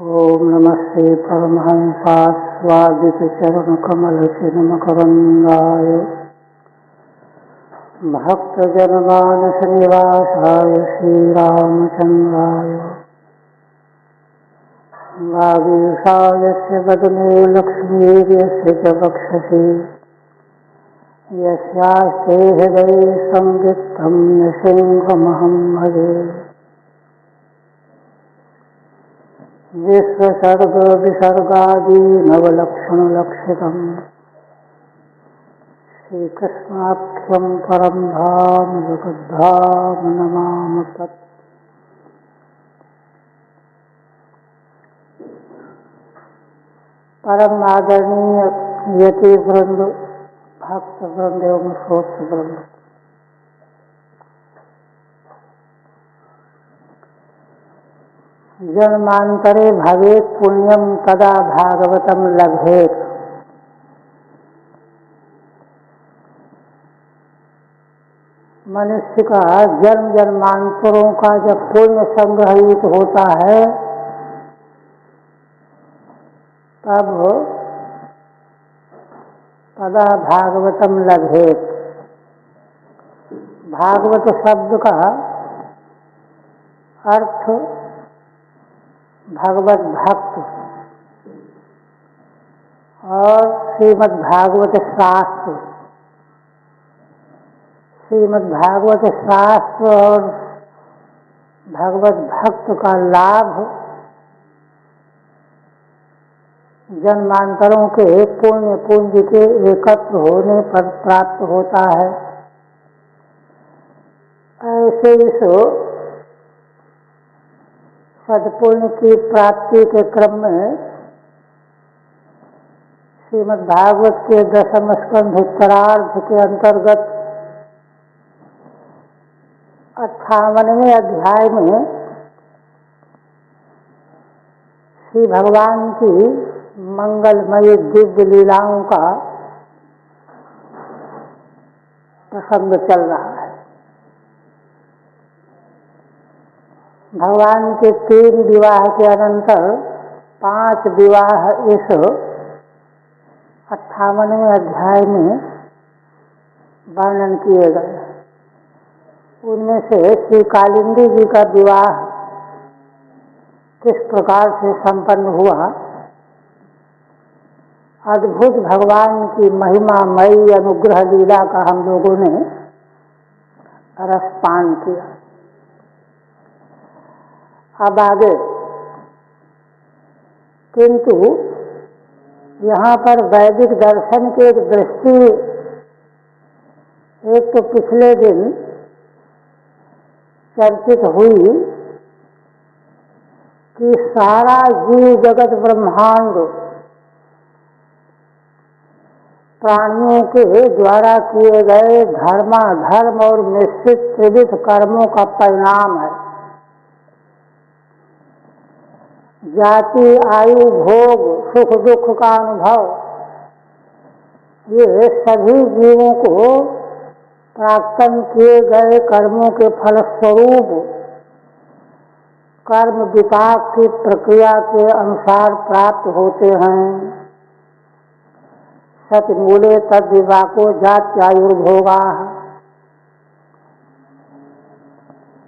ओम नमस्ते परमहंसास्वादितचरणकमलचिन्मकरन्दाय भक्तजनमानसनिवासाय श्रीरामचन्द्राय वागीशायस्य वदने लक्ष्मीर्यस्य च वक्षसि यस्यास्ते हृदये संवित्तं नृसिंहमहं भजे। विश्वसर्ग विसर्गादि नवलक्षणलक्षितम् श्रीकृष्णाख्यं परं धाम जगद्धाम नमामि तत्। परम आदरणीय यति वृंद, भक्त वृंद एवं श्रोत वृंद, जन्मांतरे भवेत् पुण्यम तदा भागवतम लभेत। मनुष्य का जन्म जन्मांतरों का जब पुण्य संग्रहित होता है तब तदा भागवतम लभेत। भागवत शब्द का अर्थ भगवत भक्त और श्रीमद् भागवत शास्त्र, श्रीमद् भागवत शास्त्र और भगवत भक्त का लाभ जन्मांतरों के पुण्य पुंज के एकत्र होने पर प्राप्त होता है। ऐसे इस सदपुण्य की प्राप्ति के क्रम में श्रीमद् भागवत के 10वें स्कंध उत्तरार्ध के अंतर्गत 58वें अध्याय में श्री भगवान की मंगलमयी दिव्य लीलाओं का प्रसंग चल रहा है। भगवान के 3 विवाह के अनंतर 5 विवाह इस 58वें अध्याय में वर्णन किए गए। उनमें से श्री कालिंदी जी का विवाह किस प्रकार से संपन्न हुआ, अद्भुत भगवान की महिमामयी अनुग्रह लीला का हम लोगों ने रसपान किया। अब आगे, किंतु यहाँ पर वैदिक दर्शन की एक दृष्टि, एक तो पिछले दिन चर्चित हुई कि सारा जीव जगत ब्रह्मांड प्राणियों के द्वारा किए गए धर्माधर्म और निश्चित त्रिविध कर्मों का परिणाम है। जाति, आयु, भोग, सुख दुख का अनुभव, ये सभी जीवों को प्राक्तन किए गए कर्मों के फलस्वरूप कर्म विपाक की प्रक्रिया के अनुसार प्राप्त होते हैं। सतमूले तद विपाको जात्यायुर्भोगा।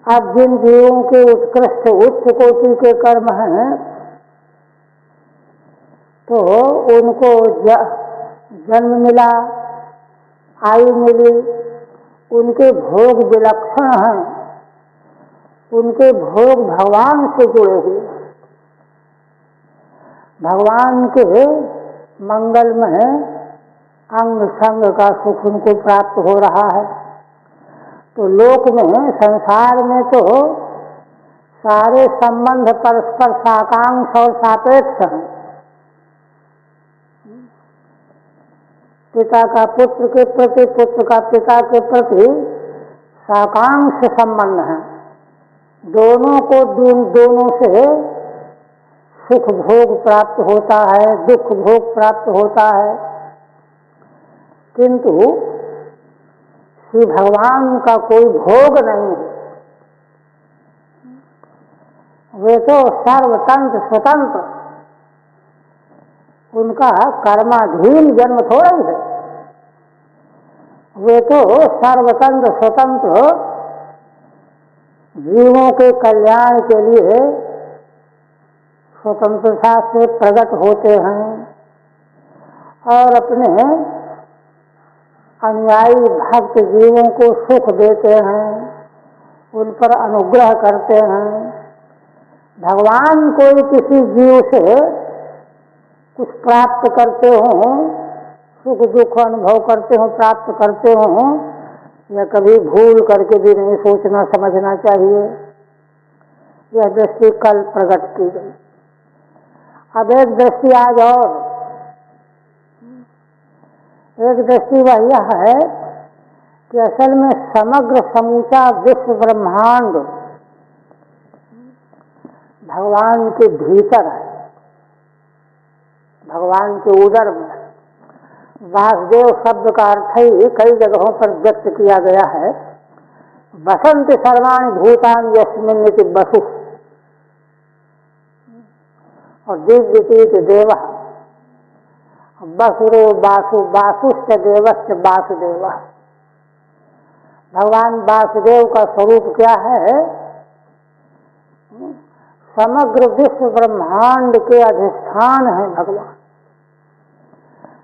अब जिन जीवों के उत्कृष्ट उच्च कोटि के कर्म हैं तो उनको जन्म मिला, आयु मिली, उनके भोग विलक्षण हैं, उनके भोग भगवान से जुड़े हुए, भगवान के मंगल में अंग संग का सुख उनको प्राप्त हो रहा है। तो लोक में, संसार में तो सारे संबंध परस्पर साकांक्ष और सापेक्ष हैं। पिता का पुत्र के प्रति, पुत्र का पिता के प्रति साकांक्ष संबंध है। दोनों को दोनों से सुख भोग प्राप्त होता है, दुख भोग प्राप्त होता है, किंतु श्री भगवान का कोई भोग नहीं है। वे तो सर्वतंत्र स्वतंत्र, उनका कर्माधीन जन्म थोड़ा ही है। वे तो सर्वतंत्र स्वतंत्र जीवों के कल्याण के लिए स्वतंत्रता से प्रकट होते हैं और अपने अनुयायी भक्त जीवों को सुख देते हैं, उन पर अनुग्रह करते हैं। भगवान कोई किसी जीव से कुछ प्राप्त करते हों, सुख दुख अनुभव करते हों, प्राप्त करते हों, यह कभी भूल करके भी नहीं सोचना समझना चाहिए। यह दृष्टि कल प्रकट की गई। अब एक दृष्टि आज और, एक दृष्टि वह यह है कि असल में समग्र समूचा विश्व ब्रह्मांड भगवान के भीतर है, भगवान के उदर में। वासुदेव शब्द का अर्थ ही कई जगहों पर व्यक्त किया गया है। बसंत सर्वाणि भूतानि यस्मिन् इति वसु और दिव्यतीत देव बसुरो वासु वासुश्च देवश्च वासुदेव। भगवान वासुदेव का स्वरूप क्या है? समग्र विश्व ब्रह्मांड के अधिष्ठान है भगवान।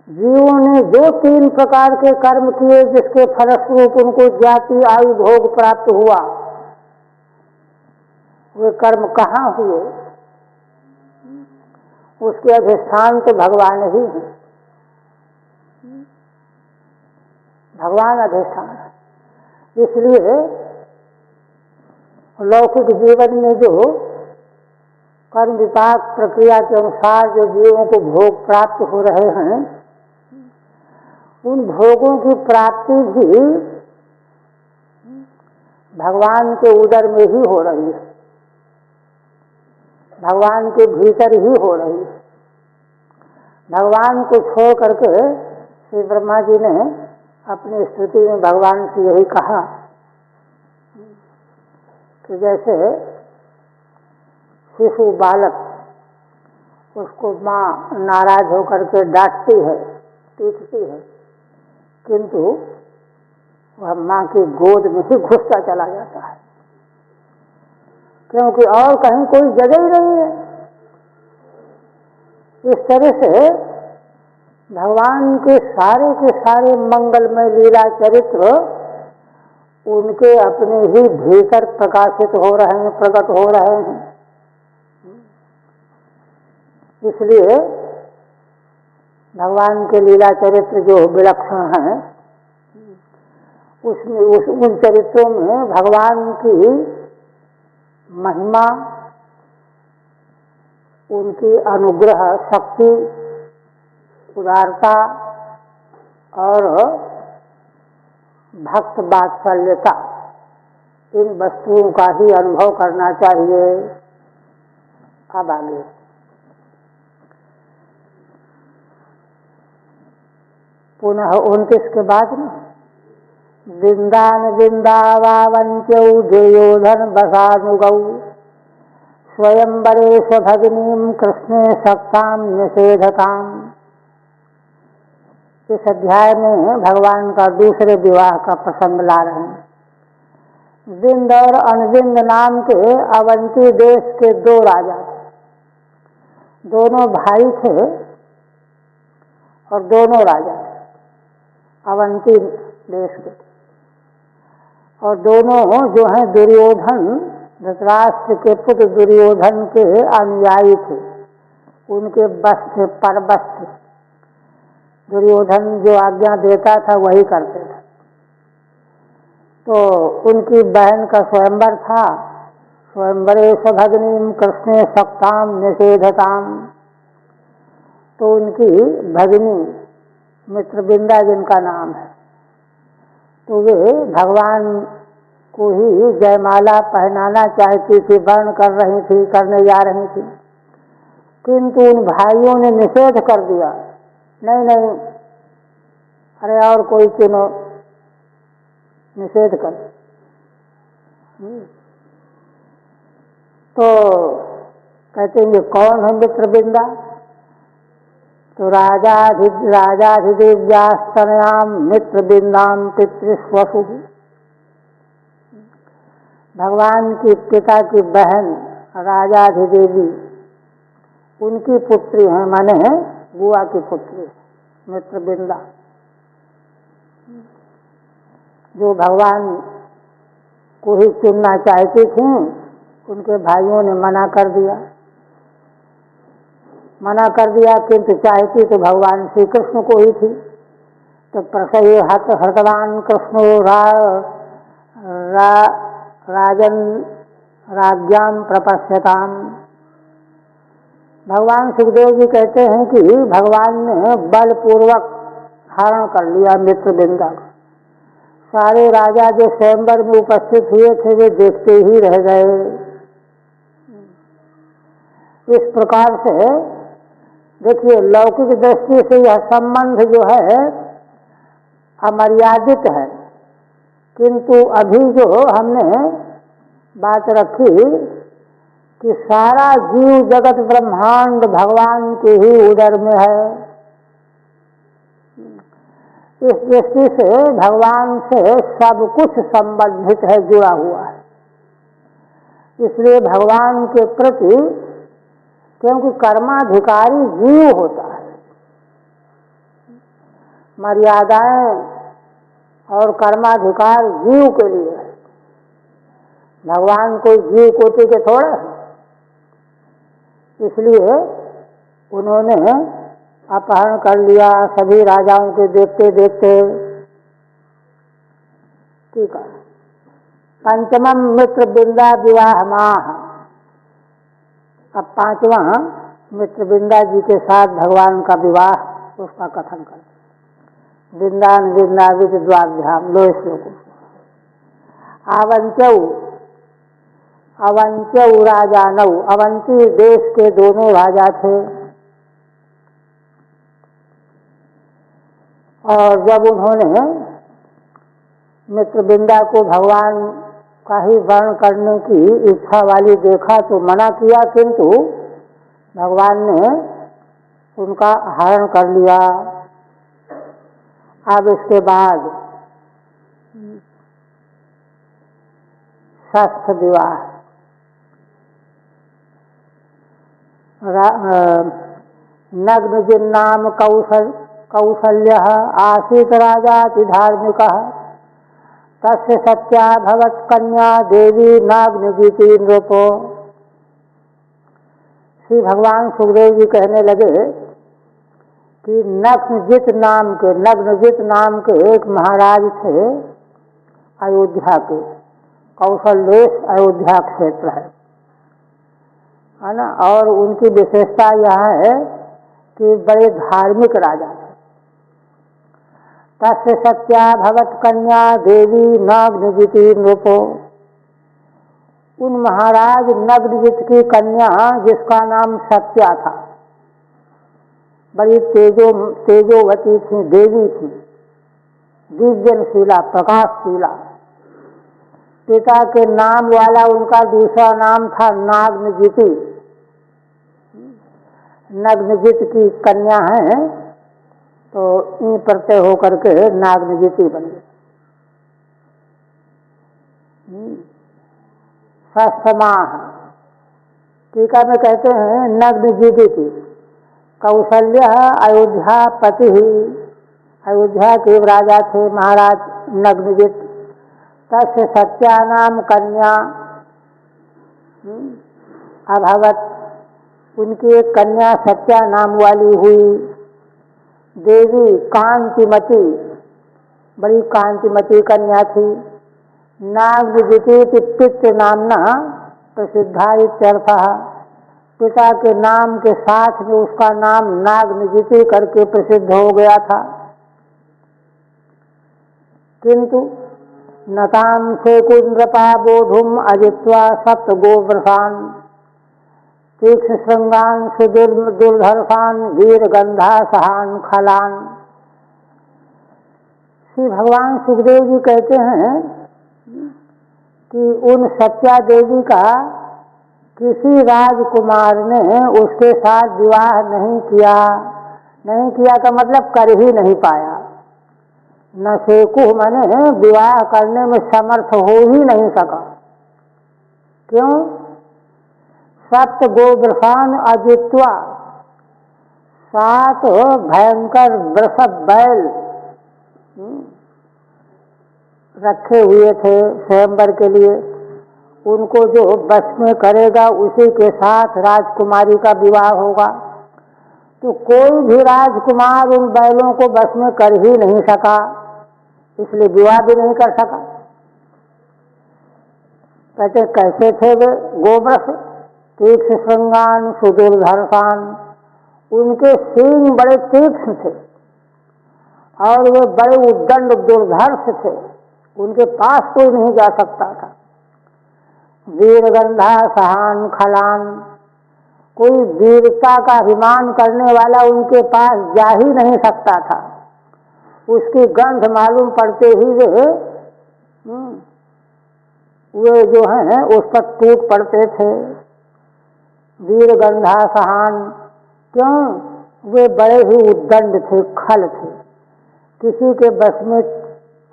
जीवों ने जो 3 प्रकार के कर्म किए जिसके फलस्वरूप उनको जाति आयु भोग प्राप्त हुआ, वे कर्म कहाँ हुए? उसके अधिष्ठान तो भगवान ही है, भगवान अधिष्ठान है। इसलिए लौकिक जीवन में जो कर्म विपाक प्रक्रिया के अनुसार जो जीवों को भोग प्राप्त हो रहे हैं, उन भोगों की प्राप्ति भी भगवान के उदर में ही हो रही है, भगवान के भीतर ही हो रही है। भगवान को छोड़ करके श्री ब्रह्मा जी ने अपनी स्तुति में भगवान से यही कहा कि जैसे शिशु बालक, उसको माँ नाराज होकर के डांटती है, पीटती है, किंतु वह माँ की गोद में ही घुसता चला जाता है, क्योंकि और कहीं कोई जगह ही नहीं है। इस तरह से भगवान के सारे मंगलमय लीला चरित्र उनके अपने ही भीतर प्रकाशित हो रहे हैं, प्रकट हो रहे हैं। इसलिए भगवान के लीला चरित्र जो विलक्षण हैं, उसमें उन चरित्रों में भगवान की महिमा, उनकी अनुग्रह शक्ति, उदारता और भक्त वात्सल्यता, इन वस्तुओं का ही अनुभव करना चाहिए। अब आगे पुनः 29 के बाद में वृंदान वृंदावावंत्यौ दुर्योधन बसानुगौ स्वयंवरे स्वभगिनीं कृष्णे सक्तां निषेधताम्। इस अध्याय में भगवान का दूसरे विवाह का प्रसंग ला रहे हैं। विंद और अनविंद नाम के अवंती देश के 2 राजा थे, दोनों भाई थे और दोनों राजा थे, अवंती देश के, और दोनों जो हैं दुर्योधन, धृतराष्ट्र के पुत्र दुर्योधन के अनुयायी थे, उनके बस थे, परबस थे। दुर्योधन जो आज्ञा देता था वही करते थे। तो उनकी बहन का स्वयंवर था, स्वयंवरे स्वभगिनीं कृष्णे सक्तां निषेधताम्। तो उनकी भगिनी मित्रविंदा जिनका नाम है, तो वे भगवान को ही जयमाला पहनाना चाहती थी, वर्ण कर रही थी, करने जा रही थी, किंतु उन भाइयों ने निषेध कर दिया, नहीं नहीं, अरे और कोई चुनो, निषेध कर। तो कहते हैं कौन है मित्रबिंदा? तो राजाधिदेव्यास्तनयाम मित्रबिंदाम पितृस्वसु, भगवान की पिता की बहन राजाधिदेवी उनकी पुत्री है, माने बुआ की पुत्री मित्रबिंदा, जो भगवान को ही चुनना चाहती थी। उनके भाइयों ने मना कर दिया, किंतु चाहती तो भगवान श्री कृष्ण को ही थी। तो प्रसय हतवान कृष्णो राजन राज्ञाम प्रपश्यताम। भगवान सुखदेव जी कहते हैं कि भगवान ने बलपूर्वक हरण कर लिया मित्रबिंदा को। सारे राजा जो स्वयंवर में उपस्थित हुए थे वे देखते ही रह गए। इस प्रकार से देखिए, लौकिक दृष्टि से यह संबंध जो है अमर्यादित है, किंतु अभी जो हमने बात रखी कि सारा जीव जगत ब्रह्मांड भगवान के ही उदर में है, इस दृष्टि से भगवान से सब कुछ संबंधित है, जुड़ा हुआ है। इसलिए भगवान के प्रति, क्योंकि कर्माधिकारी जीव होता है, मर्यादाएं और कर्माधिकार जीव के लिए है, भगवान कोई जीव कोटि के थोड़े हैं। इसलिए उन्होंने अपहरण कर लिया सभी राजाओं के देखते देखते। ठीक है। पंचमम मित्रबिंदा विवाह माह। अब पांचवा मित्रबिंदा जी के साथ भगवान का विवाह, उसका कथन कर वृंदान वृंदावित द्वाभ्याम लो श्लोकों। अवंत्यौ राजानौ। अवंती देश के दोनों राजा थे, और जब उन्होंने मित्रबिंदा को भगवान का ही वर्ण करने की इच्छा वाली देखा तो मना किया, किंतु भगवान ने उनका हरण कर लिया। अब इसके बाद षष्ठ विवाह। नग्न जिन्नाम कौसल्य आसीत राजाति धार्मिक तस्य सत्या भवत कन्या देवी नाग्नजीति नृपो। श्री भगवान सुखदेव जी कहने लगे कि नग्नजित नाम के एक महाराज थे अयोध्या के। कौशल देश अयोध्या क्षेत्र है ना, और उनकी विशेषता यह है कि बड़े धार्मिक राजा थे। तस्य सत्या भवत कन्या देवी नग्नजिति नृपो। उन महाराज नग्नजित की कन्या, जिसका नाम सत्या था, बड़ी तेजोवती थी, देवी थी, दिव्यनशीला, प्रकाशशीला। पिता के नाम वाला उनका दूसरा नाम था नाग्नजिति। नग्नजित की कन्या है तो ई प्रत्यय होकर के नाग्नजिति बन गई। षष्ठमाह टीका में कहते हैं नग्नजिति कौशल्य अयोध्या पति ही। अयोध्या के राजा थे महाराज नग्नजित। तस्य सत्या नाम कन्या अभवत। उनकी एक कन्या सत्या नाम वाली हुई। देवी कांतिमती, बड़ी कांतिमती कन्या थी। नाग्नजिति पितृ नामना प्रसिद्धा इत्यर्थः। पिता के नाम के साथ में उसका नाम नाग्नजिति करके प्रसिद्ध हो गया था। किंतु नताम से कुंद्रपा बोधुम अजित्वा सप्त गोव्रतान तीक्ष्ण श्रृंगान दुर्धर्षान वीर गंधा सहान खलान। श्री भगवान सुखदेव जी कहते हैं कि उन सत्या देवी का किसी राजकुमार ने उसके साथ विवाह नहीं किया। नहीं किया का मतलब कर ही नहीं पाया। न शेकु माने विवाह करने में समर्थ हो ही नहीं सका। क्यों? सप्त गोवृषान अजित्वा, 7 भयंकर वृषभ बैल रखे हुए थे स्वयंवर के लिए। उनको जो बस में करेगा उसी के साथ राजकुमारी का विवाह होगा। तो कोई भी राजकुमार उन बैलों को बस में कर ही नहीं सका, इसलिए विवाह भी नहीं कर सका। कहते कैसे थे वे? गोवृष तीक्ष्ण श्रृंगान सुदुर्धर्षान, उनके सींग बड़े तीक्ष्ण थे और वे बड़े उद्दंड दुर्धर्ष थे, उनके पास कोई नहीं जा सकता था। वीरगंधा सहान खलान, कोई वीरता का अभिमान करने वाला उनके पास जा ही नहीं सकता था। उसकी गंध मालूम पड़ते ही वे जो हैं उस पर टूट पड़ते थे। वीरगंधा सहान, क्यों? वे बड़े ही उद्दंड थे, खल थे, किसी के बस में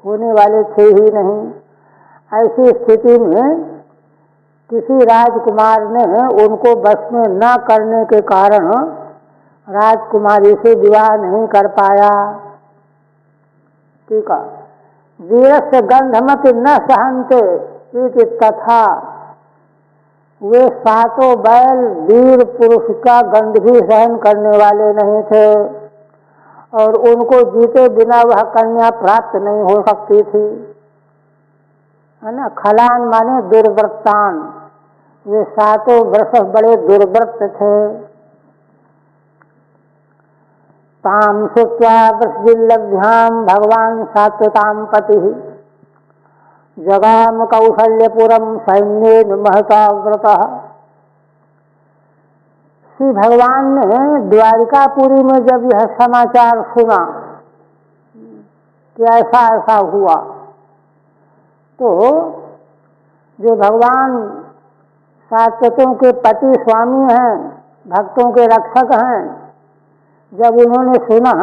होने वाले थे ही नहीं। ऐसी स्थिति में किसी राजकुमार ने उनको बस में न करने के कारण राजकुमारी से विवाह नहीं कर पाया। ठीक है। वीरस्य गंधमति न सहन्ते इति तथा, वे 7 बैल वीर पुरुष का गंध भी सहन करने वाले नहीं थे और उनको जीते बिना वह कन्या प्राप्त नहीं हो सकती थी, है ना। खलान माने दुर्वृत्तान, वे 7 वृषभ बड़े दुर्वृत्त थे। ताम सुत्वा वृषभिर्लभ्याम भगवान सात्वताम पति, जगाम कौशल्यपुरम सैन्येन महता व्रतः। श्री भगवान ने द्वारिकापुरी में जब यह समाचार सुना कि ऐसा ऐसा हुआ, तो जो भगवान सात्वतों के पति स्वामी हैं, भक्तों के रक्षक हैं, जब उन्होंने सुना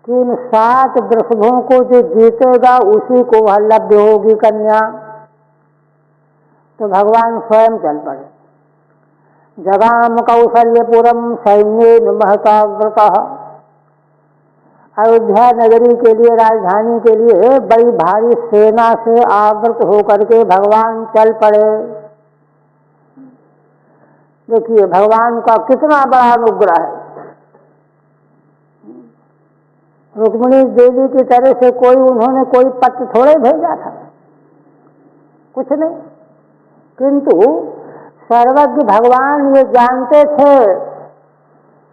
कि उन 7 वृषभों को जो जीतेगा उसी को वह लभ्य होगी कन्या, तो भगवान स्वयं चल पड़े। जगाम कौशल्यपुरम सैन्येन महता व्रतः, अयोध्या नगरी के लिए, राजधानी के लिए बड़ी भारी सेना से आवृत होकर के भगवान चल पड़े। देखिए भगवान का कितना बड़ा अनुग्रह है। रुक्मिणी देवी की तरह से उन्होंने कोई पत्र थोड़े भेजा था, कुछ नहीं, किंतु सर्वज्ञ भगवान ये जानते थे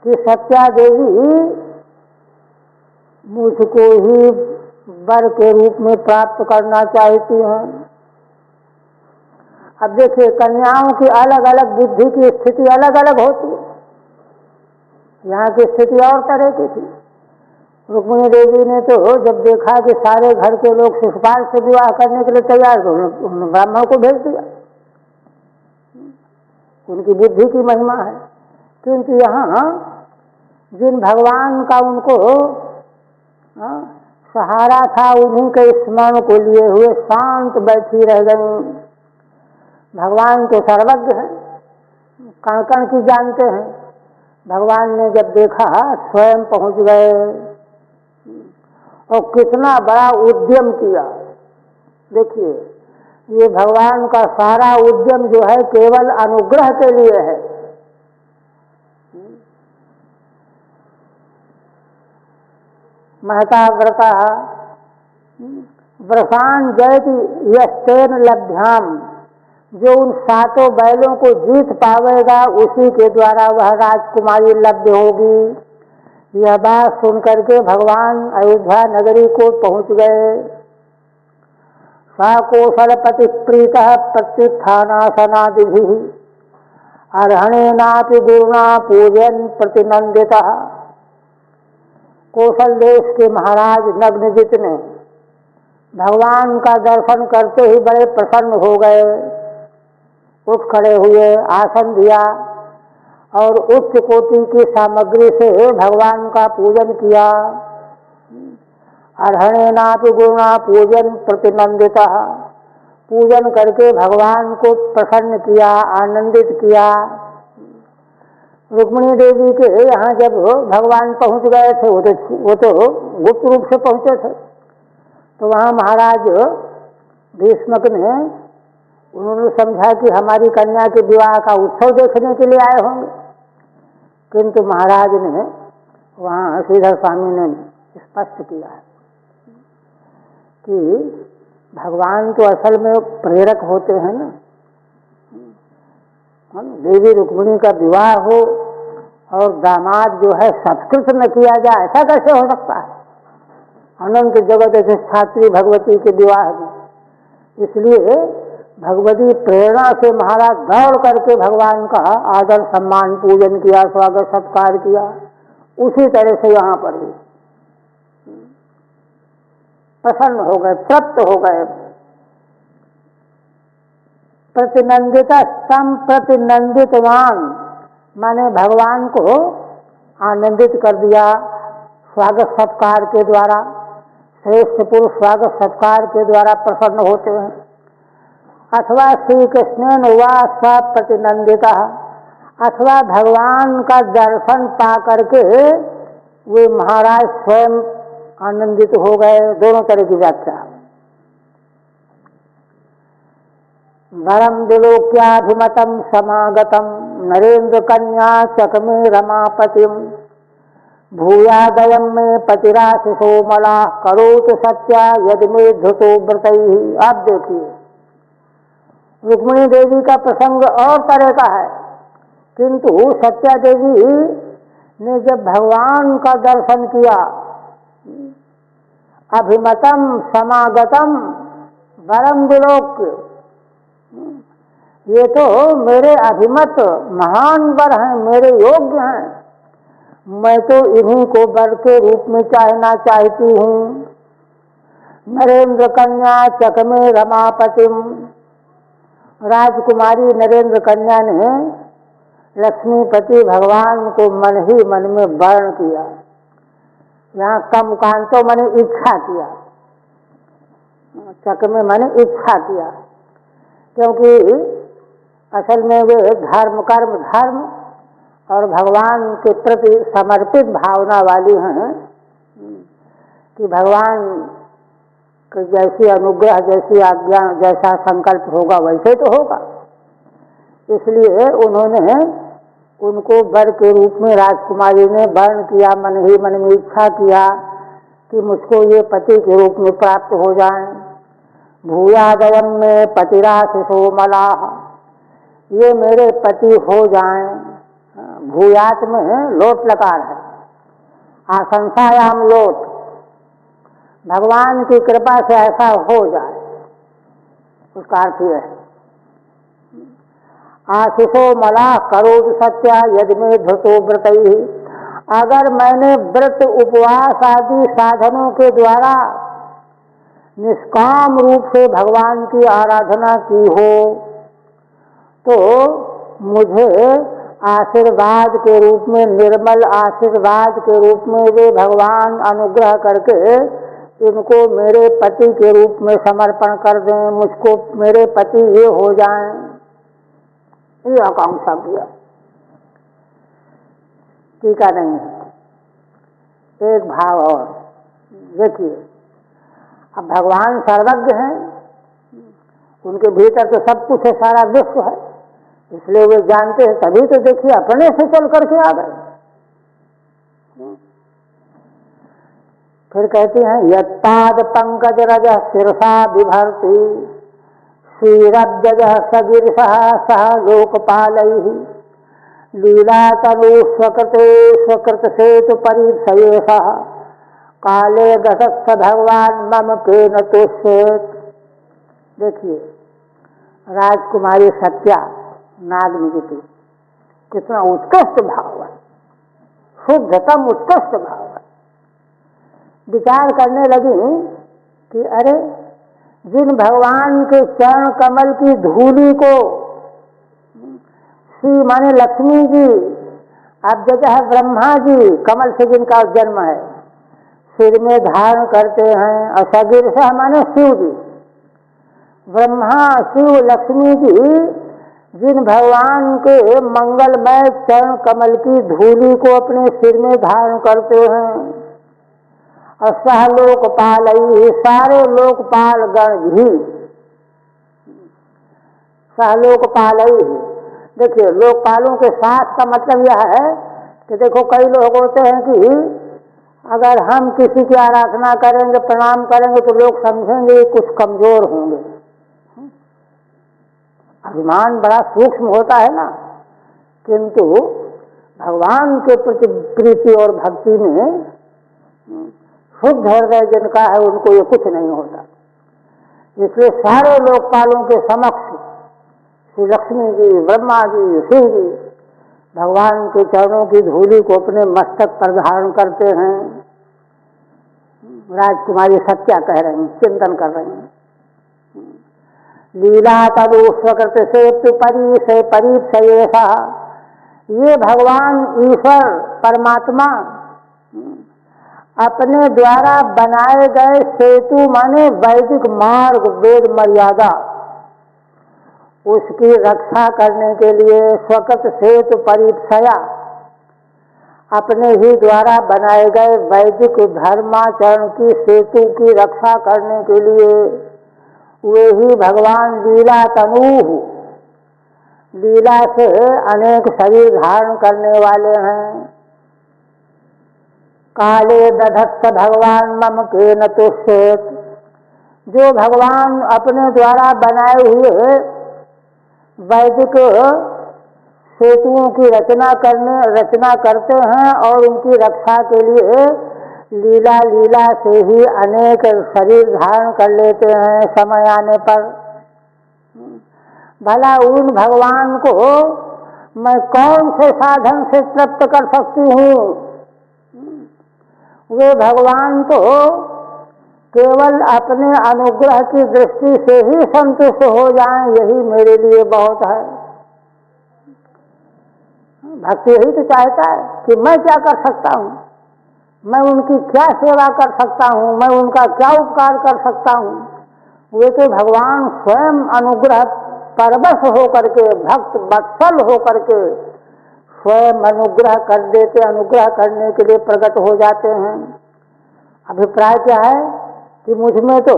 कि सत्या देवी मुझको ही वर के रूप में प्राप्त करना चाहती हैं। अब देखिए कन्याओं की अलग अलग बुद्धि की स्थिति अलग अलग होती है, यहाँ की स्थिति और तरह की थी। रुक्मिणी देवी ने तो जब देखा कि सारे घर के लोग शिशुपाल से विवाह करने के लिए तैयार, तो उन्होंने ब्राह्मण को भेज दिया। उनकी बुद्धि की महिमा है। किंतु यहाँ जिन भगवान का उनको सहारा था, उन्हीं के स्मरण को लिए हुए शांत बैठी रह गई। भगवान तो सर्वज्ञ हैं, कण कण की जानते हैं। भगवान ने जब देखा स्वयं पहुंच गए और कितना बड़ा उद्यम किया। देखिए ये भगवान का सारा उद्यम जो है केवल अनुग्रह के लिए है। महता व्रता व्रतान जयति यस्तेन लभ्याम, जो उन 7 बैलों को जीत पावेगा उसी के द्वारा वह राजकुमारी लभ्य होगी। यह बात सुनकर के भगवान अयोध्या नगरी को पहुंच गए। सा कौशलपति प्रीतः प्रत्युत्थानासनादिभि अर्हणेनापि गुरुणा पूजन प्रतिनंदितः। कौशल देश के महाराज नग्नजित ने भगवान का दर्शन करते ही बड़े प्रसन्न हो गए। उठ खड़े हुए, आसन दिया और उच्च कोटि की सामग्री से भगवान का पूजन किया। अर्हणेनापि गुरुणा पूजन प्रतिनंदिता, पूजन करके भगवान को प्रसन्न किया, आनंदित किया। रुक्मिणी देवी के यहाँ जब भगवान पहुंच गए थे, वो तो गुप्त रूप से पहुंचे थे, तो वहाँ महाराज भीष्मक ने उन्होंने समझा कि हमारी कन्या के विवाह का उत्सव देखने के लिए आए होंगे, किंतु महाराज ने वहाँ श्रीधर स्वामी ने स्पष्ट किया कि भगवान तो असल में प्रेरक होते हैं ना। देवी रुक्मिणी का विवाह हो और दामाद जो है सत्कृत न किया जाए, ऐसा कैसे हो सकता है? अनंत जगत अधिष्ठात्री भगवती के विवाह में, इसलिए भगवती प्रेरणा से महाराज दौड़ करके भगवान का आदर सम्मान पूजन किया, स्वागत सत्कार किया। उसी तरह से यहाँ पर भी प्रसन्न हो गए, तृप्त हो गए। प्रतिनंदिता संप्रतिनंदितवान माने भगवान को आनंदित कर दिया स्वागत सत्कार के द्वारा। श्रेष्ठ पुरुष स्वागत सत्कार के द्वारा प्रसन्न होते हैं। अथवा श्री कृष्णेन वा स प्रतिनंदिता, अथवा भगवान का दर्शन पा करके वे महाराज स्वयं आनंदित हो गए। दोनों तरह की व्याख्या। वरम विलोक्याभिमतम समागतम नरेंद्र कन्या चकमे रमापतिम भूयादयम में पतिराशिषो मला करोत सत्या यदि में धुतो व्रतैहि। आप देखिए, रुक्मिणी देवी का प्रसंग और तरह का है, किंतु सत्या देवी ने जब भगवान का दर्शन किया, अभिमतम समागतम वरम विलोक्य, ये तो मेरे अभिमत महान वर हैं, मेरे योग्य हैं, मैं तो इन्हीं को वर के रूप में चाहना चाहती हूँ। नरेंद्र कन्या चकमे रमापतिम, राजकुमारी नरेंद्र कन्या ने लक्ष्मीपति भगवान को मन ही मन में वर्ण किया। यहाँ कम कांतो मैंने इच्छा किया, चकमे मैंने इच्छा किया, क्योंकि असल में वे धर्म कर्म धर्म और भगवान के प्रति समर्पित भावना वाली हैं कि भगवान की जैसी अनुग्रह, जैसी आज्ञा, जैसा संकल्प होगा वैसे तो होगा। इसलिए उन्होंने उनको वर के रूप में राजकुमारी ने वर्ण किया, मन ही मन में इच्छा किया कि मुझको ये पति के रूप में प्राप्त हो जाएं। भूयादयम में पतिराशिषो मलाह, ये मेरे पति हो जाएं। भूयात में लोट लकार है, आशंसायाम लोट, भगवान की कृपा से ऐसा हो जाए, उसका अर्थ यह है। आशिषो मला करोत सत्या यदि में धृतो व्रतैहि, अगर मैंने व्रत उपवास आदि साधनों के द्वारा निष्काम रूप से भगवान की आराधना की हो, तो मुझे आशीर्वाद के रूप में, निर्मल आशीर्वाद के रूप में वे भगवान अनुग्रह करके इनको मेरे पति के रूप में समर्पण कर दें, मुझको मेरे पति ये हो जाएं, ये आकांक्षा किया। टीका नहीं है, एक भाव और देखिए। अब भगवान सर्वज्ञ हैं, उनके भीतर तो सब कुछ है, सारा विश्व है, इसलिए वे जानते हैं, तभी तो देखिए अपने से चल करके आ गए। फिर कहते हैं यत्पाद पंकज रज शिरसा बिभर्ति श्रीरब्जज सगिरसः सह लोकपालैः लीला तनु स्वकृते स्वकृत सेतु परिसयेषः काले गतस्थ भगवान मम केन तुष्येत्। देखिए राजकुमारी सत्या नागनिधि कितना उत्कृष्ट भाव है, शुद्धतम उत्कृष्ट भाव है। विचार करने लगी कि अरे जिन भगवान के चरण कमल की धूलि को श्री माने लक्ष्मी जी, अब जगह है ब्रह्मा जी, कमल से जिनका जन्म है, सिर में धारण करते हैं। और सगिर से माने शिव जी, ब्रह्मा शिव लक्ष्मी जी जिन भगवान के मंगलमय चरण कमल की धूलि को अपने सिर में धारण करते हैं। और सह लोकपाल, सारे लोकपाल गण भी सह लोकपाल। देखिए, लोकपालों के साथ का मतलब यह है कि देखो, कई लोग होते हैं कि अगर हम किसी की आराधना करेंगे, प्रणाम करेंगे, तो लोग समझेंगे कुछ कमजोर होंगे। अभिमान बड़ा सूक्ष्म होता है ना, किंतु भगवान के प्रति प्रीति और भक्ति में शुद्ध हृदय जिनका है उनको ये कुछ नहीं होता। इसलिए सारे लोकपालों के समक्ष श्री लक्ष्मी जी, ब्रह्मा जी, शिव जी भगवान के चरणों की धूलि को अपने मस्तक पर धारण करते हैं। राजकुमारी सत्या कह रही हैं, चिंतन कर रही हैं। लीला तदु स्वकृत से परी से परीक्षयेषा, ये भगवान ईश्वर परमात्मा अपने द्वारा बनाए गए सेतु माने वैदिक मार्ग, वेद मर्यादा, उसकी रक्षा करने के लिए स्वकृत सेतु परीक्षया, अपने ही द्वारा बनाए गए वैदिक धर्माचरण की सेतु की रक्षा करने के लिए वे ही भगवान लीला तनु, लीला से अनेक शरीर धारण करने वाले हैं। काले दधत्त भगवान मम के न तुष्येत, जो भगवान अपने द्वारा बनाए हुए वैदिक सेतुओं की रचना करते हैं और उनकी रक्षा के लिए लीला से ही अनेक शरीर धारण कर लेते हैं समय आने पर। भला उन भगवान को मैं कौन से साधन से प्राप्त कर सकती हूँ? वे भगवान तो केवल अपने अनुग्रह की दृष्टि से ही संतुष्ट हो जाएं, यही मेरे लिए बहुत है। भक्ति यही तो चाहता है कि मैं क्या कर सकता हूँ, मैं उनकी क्या सेवा कर सकता हूँ, मैं उनका क्या उपकार कर सकता हूँ। वे तो भगवान स्वयं अनुग्रह परवश होकर के, भक्त वत्सल होकर के स्वयं अनुग्रह कर देते, अनुग्रह करने के लिए प्रकट हो जाते हैं। अभिप्राय क्या है कि मुझ में तो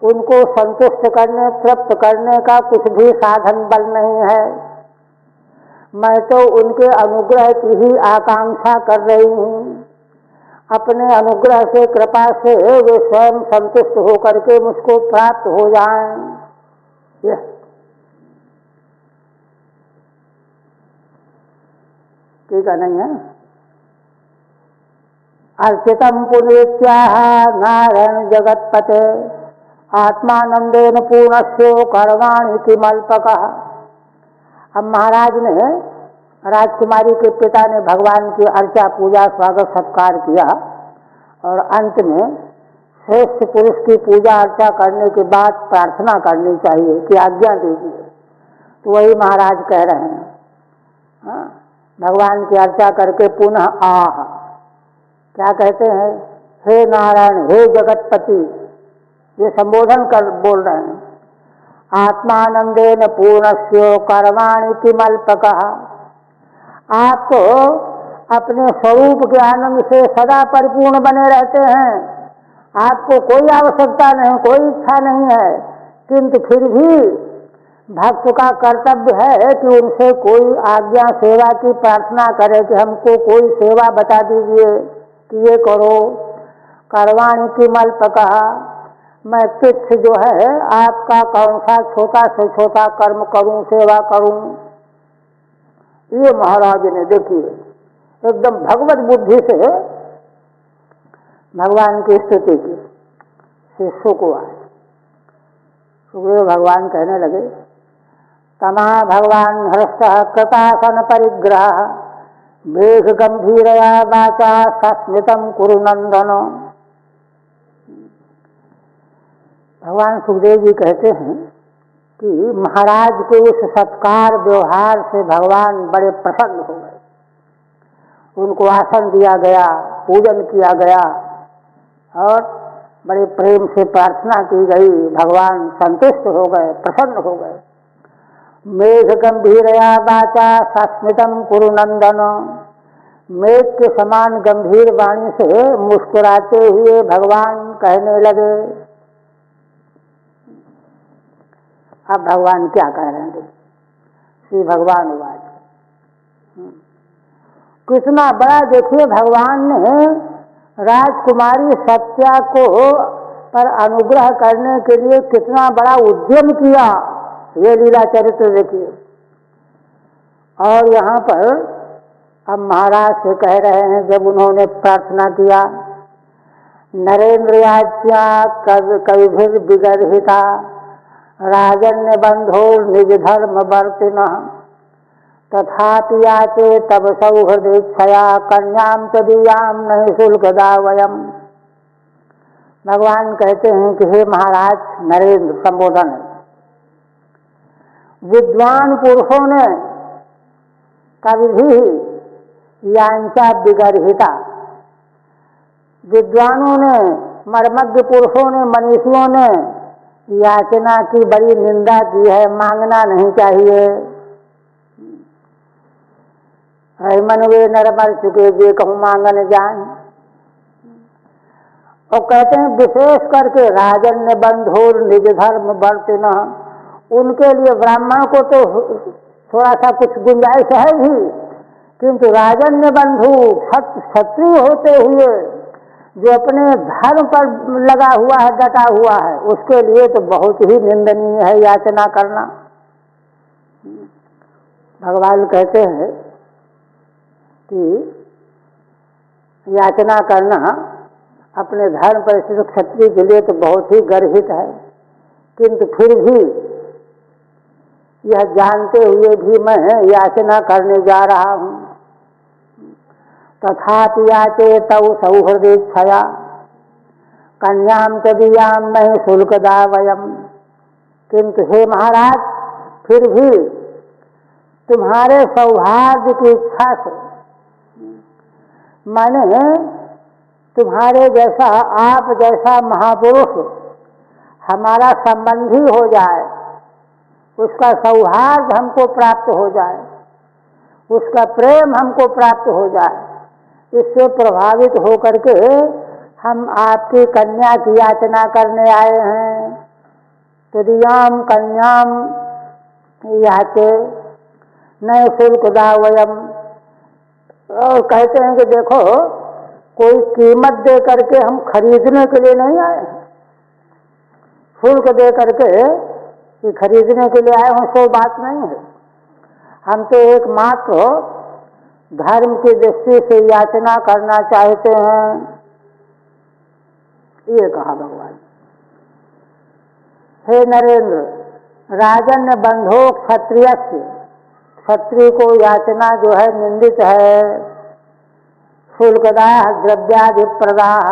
उनको संतुष्ट करने, तृप्त करने का कुछ भी साधन बल नहीं है। मैं तो उनके अनुग्रह की ही आकांक्षा कर रही हूँ। अपने अनुग्रह से, कृपा से वे स्वयं संतुष्ट होकर के मुझको प्राप्त हो जाएं। ठीक है, नहीं है? अर्चितम पुनीत्याह नारायण जगतपते आत्मानंदेन पूर्णस्यो कर्माणि किमल्पकः। अब महाराज ने, राजकुमारी के पिता ने भगवान की अर्चा, पूजा, स्वागत, सत्कार किया और अंत में श्रेष्ठ पुरुष की पूजा अर्चा करने के बाद प्रार्थना करनी चाहिए कि आज्ञा दीजिए। तो वही महाराज कह रहे हैं, हाँ, भगवान की अर्चा करके पुनः आह, क्या कहते हैं? हे नारायण, हे जगतपति, ये संबोधन कर बोल रहे हैं। आत्मानंदेन पूर्णस्यो कर्माणि किमल्पकः। आप तो अपने स्वरूप के आनंद से सदा परिपूर्ण बने रहते हैं, आपको कोई आवश्यकता नहीं, कोई इच्छा नहीं है, किंतु फिर भी भक्त का कर्तव्य है कि उनसे कोई आज्ञा, सेवा की प्रार्थना करे कि हमको कोई सेवा बता दीजिए कि ये करो। कर्माणि किमल्पकः, मैं तुच्छ जो है आपका कौन सा छोटा से छोटा कर्म करूं, सेवा करूं। ये महाराज ने देखिए एकदम भगवत बुद्धि से भगवान की स्तुति की। शिष्य को आए, सुखदेव भगवान कहने लगे, तमा भगवान हृष्टः कृतासन परिग्रह मेघ गंभीरया वाचा सस्मितम कुरु नंदन। भगवान सुखदेव जी कहते हैं कि महाराज के उस सत्कार व्यवहार से भगवान बड़े प्रसन्न हो गए। उनको आसन दिया गया, पूजन किया गया और बड़े प्रेम से प्रार्थना की गई। भगवान संतुष्ट हो गए, प्रसन्न हो गए। मेघ गंभीरया वाचा सस्मितम कुरु नंदन, मेघ के समान गंभीर वाणी से मुस्कुराते हुए भगवान कहने लगे। अब भगवान क्या कह रहे हैं? श्री भगवान वाच, कितना बड़ा देखिए भगवान ने राजकुमारी सत्या को पर अनुग्रह करने के लिए कितना बड़ा उद्यम किया, ये लीला चरित्र देखिए। और यहाँ पर अब महाराज से कह रहे हैं, जब उन्होंने प्रार्थना किया, नरेंद्र आज्ञा कविभिर विगर्हिता राजन्य बंधो निज धर्म वर्तिना तथापि याचे तब सौहृदेच्छया कन्याम तदीयाम नहीं शुल्क दावयम। भगवान कहते हैं कि हे महाराज, नरेंद्र संबोधन है, विद्वान पुरुषों ने कभी यांचा विगर्हिता, विद्वानों ने, मर्मज्ञ पुरुषों ने, मनीषियों ने याचना की बड़ी निंदा की है। मांगना नहीं चाहिए। मन वे नर मर चुके जे कहूँ मांगन जान। और कहते हैं विशेष करके राजन्य बंधुर निज धर्म वर्तिन, उनके लिए ब्राह्मण को तो थोड़ा सा कुछ गुंजाइश है ही, किंतु राजन्य बंधु क्षत्रिय होते हुए जो अपने धर्म पर लगा हुआ है, डटा हुआ है, उसके लिए तो बहुत ही निंदनीय है याचना करना। भगवान कहते हैं कि याचना करना अपने धर्म पर स्थित क्षत्रिय के लिए तो बहुत ही गर्हित है, किंतु फिर भी यह जानते हुए भी मैं याचना करने जा रहा हूँ। तथापि याचे तव सौहृदेच्छया कन्याम तदीयाम नहीं शुल्क दावयम। किंतु हे महाराज, फिर भी तुम्हारे सौहार्द की इच्छा से मैंने तुम्हारे जैसा, आप जैसा महापुरुष हमारा संबंधी हो जाए, उसका सौहार्द हमको प्राप्त हो जाए, उसका प्रेम हमको प्राप्त हो जाए, इससे प्रभावित होकर के हम आपकी कन्या की याचना करने आए हैं। तदीयाम कन्याम याचे नए शुल्क दावयम। और कहते हैं कि देखो, कोई कीमत दे करके हम खरीदने के लिए नहीं आए हैं, शुल्क दे करके कि खरीदने के लिए आए हों, सो बात नहीं है। हम तो एकमात्र धर्म की दृष्टि से याचना करना चाहते हैं, ये कहा भगवान। हे नरेंद्र, राजन्य बंधो क्षत्रिय, क्षत्रिय को याचना जो है निंदित है। शुल्कदाह द्रव्यादि प्रदाह,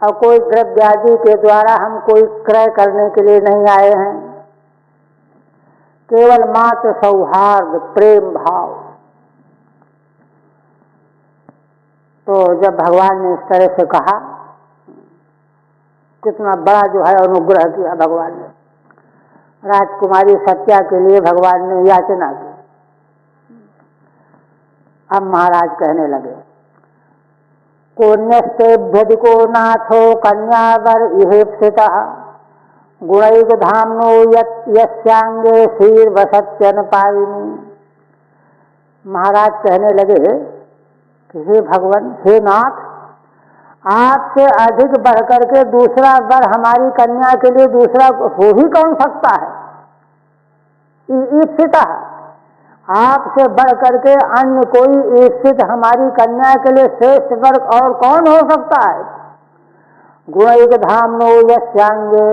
और कोई द्रव्यादि के द्वारा हम कोई क्रय करने के लिए नहीं आए हैं, केवल मात्र सौहार्द प्रेम भाव। तो जब भगवान ने इस तरह से कहा, कितना बड़ा जो है अनुग्रह किया भगवान ने। राजकुमारी सत्या के लिए भगवान ने याचना की। अब महाराज कहने लगे, कोन्यस्तेभ्यधिको नाथो कन्यावर इहेप्सिता गुणैक धामनो यस्यांगे शीर वसत्यन पायिनी। महाराज कहने लगे कि हे भगवान, हे नाथ, आपसे अधिक बढ़ करके दूसरा वर हमारी कन्या के लिए दूसरा हो ही कौन सकता है? ईप्सिता, आपसे बढ़ करके अन्य कोई ईप्सित हमारी कन्या के लिए श्रेष्ठ वर और कौन हो सकता है? गुणैक धामनो यस्यांगे,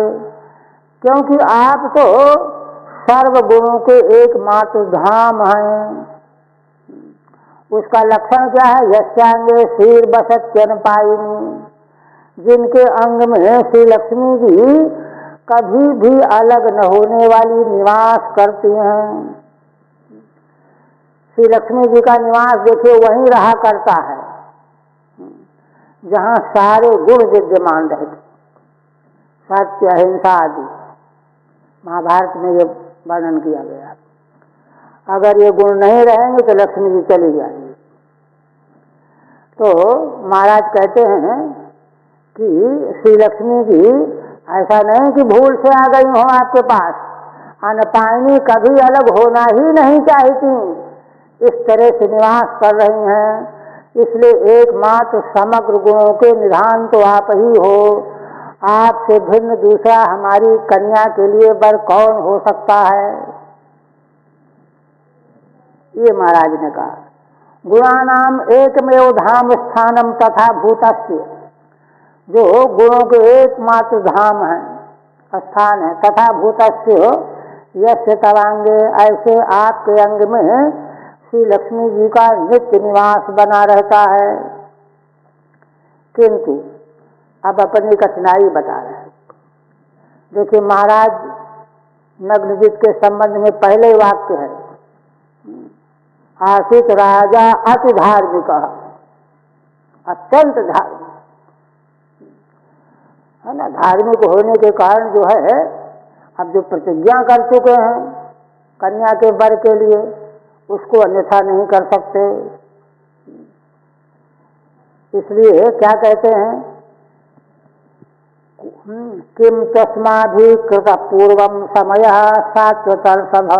क्योंकि आप तो सर्व गुणों के एकमात्र धाम हैं। उसका लक्षण क्या है? यस्यांगे शीर बसत्यन पायिनी, जिनके अंग में श्री लक्ष्मी जी कभी भी अलग न होने वाली निवास करती हैं। श्री लक्ष्मी जी का निवास देखिए वहीं रहा करता है जहाँ सारे गुण विद्यमान रहते, सत्य, अहिंसा आदि। महाभारत में ये वर्णन किया गया। अगर ये गुण नहीं रहेंगे तो लक्ष्मी जी चली जाएंगी। तो महाराज कहते हैं कि श्री लक्ष्मी जी ऐसा नहीं कि भूल से आ गई हो आपके पास, अनपायनी कभी अलग होना ही नहीं चाहती, इस तरह से निवास कर रही हैं। इसलिए एकमात्र समग्र गुणों के निधान तो आप ही हो। आपसे भिन्न दूसरा हमारी कन्या के लिए वर कौन हो सकता है? ये महाराज ने कहा। गुणानाम एकमेव धाम स्थानम तथा भूतस्य, जो गुणों के एकमात्र धाम है, स्थान है, तथा भूतस्य यस्य तवांगे, ऐसे आपके अंग में श्री लक्ष्मी जी का नित्य निवास बना रहता है। किंतु अब अपनी कठिनाई बता रहे हैं। देखिए महाराज नग्नजित के संबंध में पहले वाक्य है, आशित राजा अति धार्मिक, अत्यंत धार्मिक है ना। धार्मिक होने के कारण जो है, अब जो प्रतिज्ञा कर चुके हैं कन्या के वर के लिए, उसको अन्यथा नहीं कर सकते। इसलिए क्या कहते हैं, किम तस्माभिकृत पूर्वम समय सात्वतर्षभ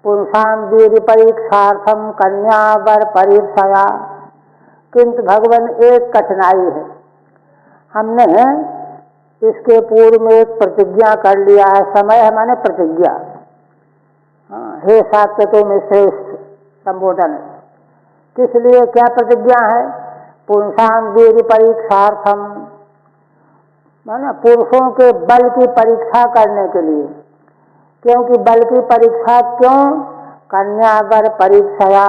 पुंसां वीर परीक्षार्थम कन्या वर परीक्षया। किंतु भगवान एक कठिनाई है, हमने इसके पूर्व में एक प्रतिज्ञा कर लिया है। समय है माने प्रतिज्ञा, हे सात्वतों में श्रेष्ठ संबोधन। किस लिए क्या प्रतिज्ञा है? पुंसां वीर परीक्षार्थम, माना पुरुषों के बल की परीक्षा करने के लिए। क्योंकि बल की परीक्षा क्यों? कन्या वर परीक्षया,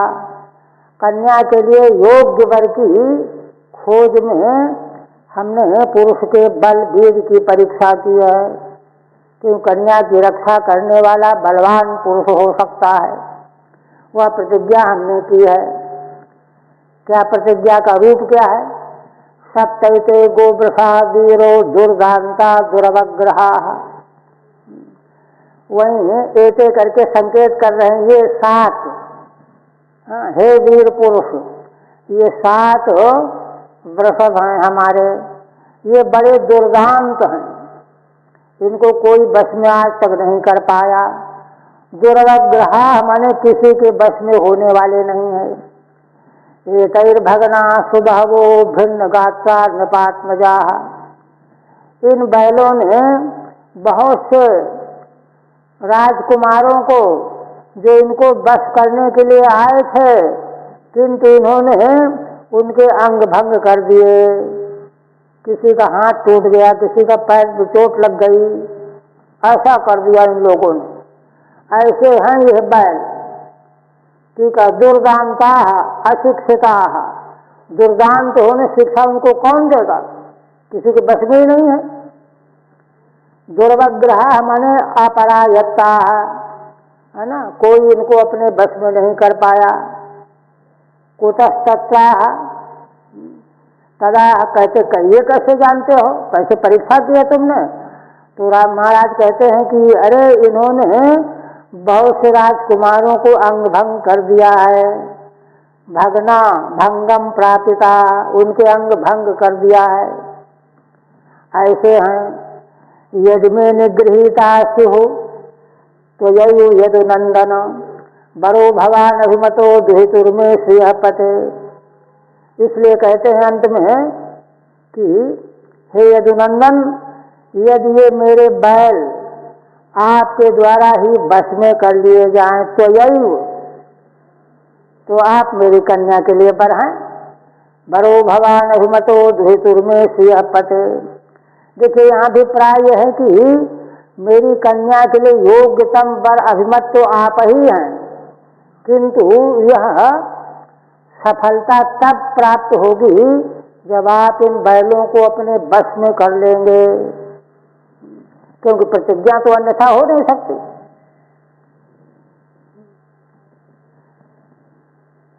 कन्या के लिए योग्य वर की खोज में हमने पुरुष के बल वीर की परीक्षा की है। क्यों? कन्या की रक्षा करने वाला बलवान पुरुष हो सकता है, वह प्रतिज्ञा हमने की है। क्या प्रतिज्ञा का रूप क्या है? सप्तैते गोवृषा वीरो दुर्दांता दुरवग्रहा। वहीं एते करके संकेत कर रहे हैं, ये 7, हे वीर पुरुष, ये 7 वृषभ हैं हमारे, ये बड़े दुर्दांत हैं, इनको कोई बस में आज तक नहीं कर पाया। दुर्वग्रहा माने किसी के बस में होने वाले नहीं है। एतैर्भगना सुबहवो भिन्न गात्रा नृपात्मजा। इन बैलों ने बहुत से राजकुमारों को जो इनको बस करने के लिए आए थे, किंतु इन्होंने उनके अंग भंग कर दिए। किसी का हाथ टूट गया, किसी का पैर में चोट लग गई, ऐसा कर दिया इन लोगों ने। ऐसे हैं ये बैल, ठीक है। दुर्दांता अशिक्षिता, दुर्दांत होने शिक्षा उनको कौन देगा? किसी के बस में ही नहीं है। दुर्वग्रह माने अपरायत्ता है ना, कोई इनको अपने बस में नहीं कर पाया। कुतस्तत्रा तदा कहते, ये कैसे जानते हो, कैसे परीक्षा की है तुमने? तो राम महाराज कहते हैं कि अरे इन्होंने बहुत से राजकुमारों को अंग भंग कर दिया है। भगना भंगम प्रापिता, उनके अंग भंग कर दिया है। ऐसे हैं। यदि में निगृहीता स्युः त्वयैव यदुनंदन बरो भवान अभिमतो दुहितुर्मे श्रियः पते। इसलिए कहते हैं अंत में कि हे यदुनंदन, यदि ये मेरे बैल आपके द्वारा ही बस में कर लिए जाएं तो यही, तो आप मेरी कन्या के लिए वर हैं। बरो भवान अभिमतो दुहितुर्मे श्रियः पते। देखिए यहाँ अभिप्राय यह है कि मेरी कन्या के लिए योग्यतम वर अभिमत तो आप ही हैं, किंतु यह सफलता तब प्राप्त होगी जब आप इन बैलों को अपने बस में कर लेंगे। क्योंकि प्रतिज्ञा तो अन्यथा हो नहीं सकती।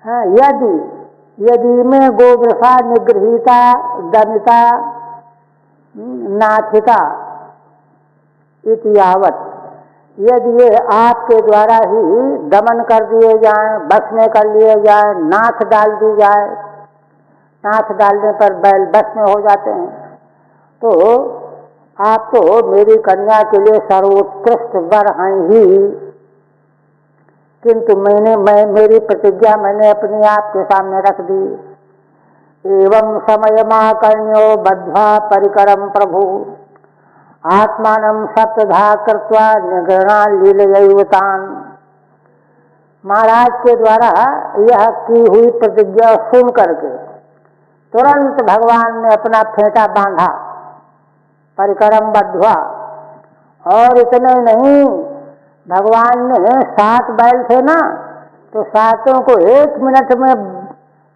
हाँ, यदि में गोवृषा निगृहीता दमिता नाथिता इतियावत, यदि ये आपके द्वारा ही दमन कर दिए जाएं, बस में कर लिए जाएं, नाथ डाल दी जाए, नाथ डालने पर बैल बस में हो जाते हैं, तो आप तो मेरी कन्या के लिए सर्वोत्कृष्ट वर हैं ही, किंतु मेरी प्रतिज्ञा मैंने अपने आप के सामने रख दी। एवं समयमाकर्ण्यो बद्ध्वा परिकरम प्रभु आत्मानं सप्तधा कृत्वा निगृणा लीलयैवतान। महाराज के द्वारा यह की हुई प्रतिज्ञा सुन करके तुरंत भगवान ने अपना फेंटा बांधा, परिकरम बद्ध्वा। और इतने नहीं, भगवान ने 7 बैल थे ना, तो 7 को 1 मिनट में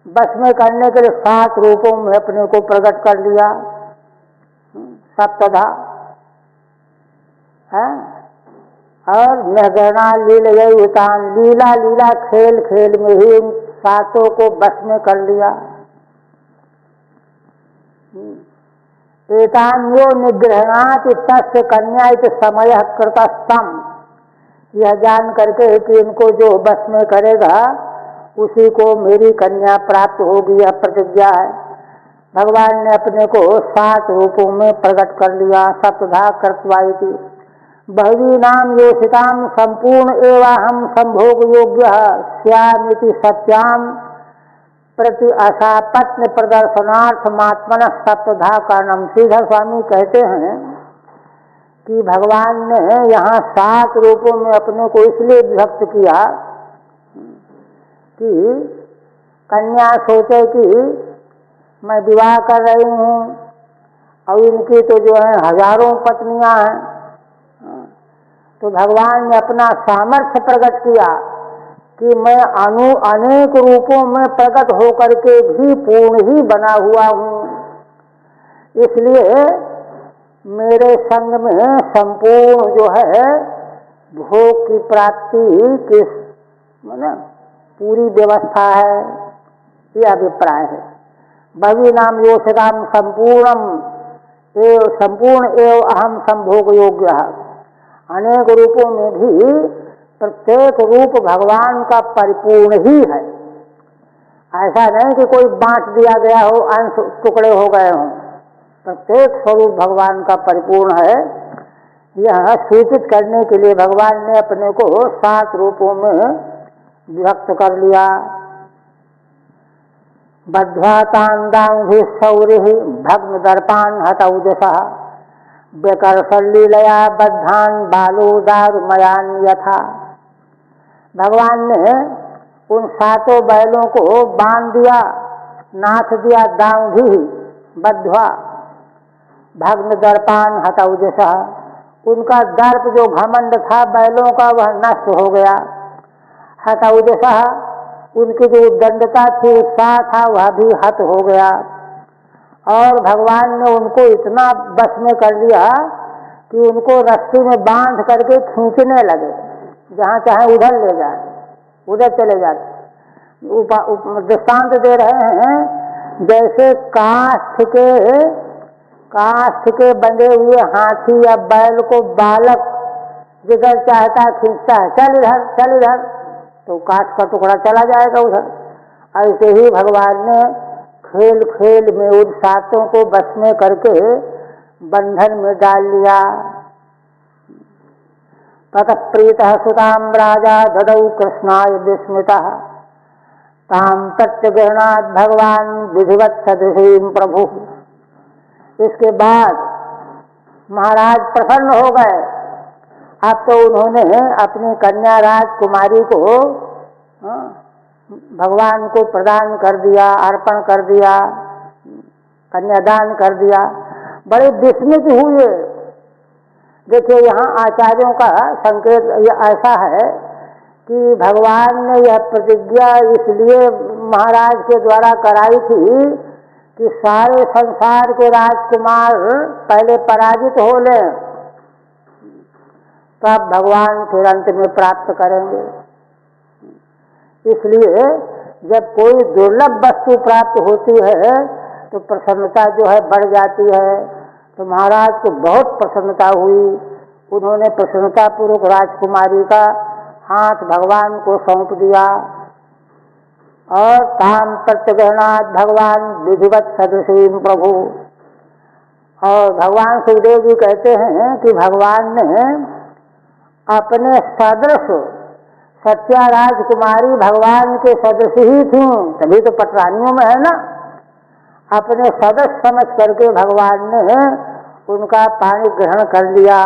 बस में करने के लिए 7 रूपों में अपने को प्रकट कर लिया, सप्तधा है। और निगृणा लीलयैवतान, लीला लीला खेल खेल में ही इन 7 को बस में कर लिया। एतान्यो निग्रहणात् तस्य कन्या इति समयः कृतस्तम, यह जान करके कि इनको जो बस में करेगा उसी को मेरी कन्या प्राप्त होगी, यह प्रतिज्ञा है। भगवान ने अपने को 7 रूपों में प्रकट कर लिया। सप्तधा कृत्वा इति बहवीनां योषितां संपूर्ण एवाहं संभोग योग्य स्यामिति सत्याम प्रति आशा पत्न प्रदर्शनार्थ मात्मन सप्तधा कारणम। श्रीधर स्वामी कहते हैं कि भगवान ने यहाँ 7 रूपों में अपने को इसलिए विभक्त किया कि कन्या सोचे कि मैं विवाह कर रही हूँ और इनकी तो जो है हजारों पत्नियां हैं, तो भगवान ने अपना सामर्थ्य प्रकट किया कि मैं अनेक रूपों में प्रकट होकर के भी पूर्ण ही बना हुआ हूँ, इसलिए मेरे संग में संपूर्ण जो है भोग की प्राप्ति की पूरी व्यवस्था है, यह अभिप्राय है। बहवीनां योषितां संपूर्ण एव अहम संभोग योग्य, अनेक रूपों में भी प्रत्येक रूप भगवान का परिपूर्ण ही है। ऐसा नहीं कि कोई बांट दिया गया हो, अंश टुकड़े हो गए हों, प्रत्येक स्वरूप भगवान का परिपूर्ण है। यह सूचित करने के लिए भगवान ने अपने को 7 रूपों में विभक्त कर लिया। बद्ध्वा तान्दांघि सौरिः भग्न दर्पान् हतौजसः व्यकर्षलीलया बद्धान बालोदारुमयान यथा। भगवान ने उन 7 बैलों को बांध दिया, नाथ दिया, दांघि बद्ध्वा भग्न दर्पान हतौजसः, उनका दर्प जो घमंड था बैलों का वह नष्ट हो गया। हतौजसः, उनकी जो दंडता थी, उत्साह था, वह भी हत हो गया। और भगवान ने उनको इतना बस में कर लिया कि उनको रस्सी में बांध करके खींचने लगे, जहाँ चाहे उधर ले जाए, उधर चले जाते। दृष्टांत दे रहे हैं जैसे काष्ठ के बंधे हुए हाथी या बैल को बालक जिधर चाहता खींचता है, चल इधर, तो काष्ठ का टुकड़ा चला जाएगा उधर। ऐसे ही भगवान ने खेल खेल में उन 7 को बस में करके बंधन में डाल लिया। ततः प्रीतः सुतां राजा ददौ कृष्णाय विस्मितः तां प्रत्यगृह्णात् भगवान विधिवत् सदृशीं प्रभु। इसके बाद महाराज प्रसन्न हो गए। अब तो उन्होंने अपनी कन्या राजकुमारी को भगवान को प्रदान कर दिया, अर्पण कर दिया, कन्यादान कर दिया। बड़े विस्मित हुए। देखिए, यहाँ आचार्यों का संकेत ऐसा है कि भगवान ने यह प्रतिज्ञा इसलिए महाराज के द्वारा कराई थी कि सारे संसार के राजकुमार पहले पराजित हो लें, तो आप भगवान फिर अंत में प्राप्त करेंगे। इसलिए जब कोई दुर्लभ वस्तु प्राप्त होती है तो प्रसन्नता जो है बढ़ जाती है। तो महाराज को बहुत प्रसन्नता हुई। उन्होंने प्रसन्नता पूर्वक राजकुमारी का हाथ भगवान को सौंप दिया और ताम प्रत्यगहनाथ भगवान विधिवत सदृशीम प्रभु। और भगवान सुखदेव जी कहते हैं कि भगवान ने अपने सदृश, सत्या राजकुमारी भगवान के सदृश ही थी, तभी तो पटरानियों में है ना, अपने सदस्य समझ करके भगवान ने उनका पानी ग्रहण कर लिया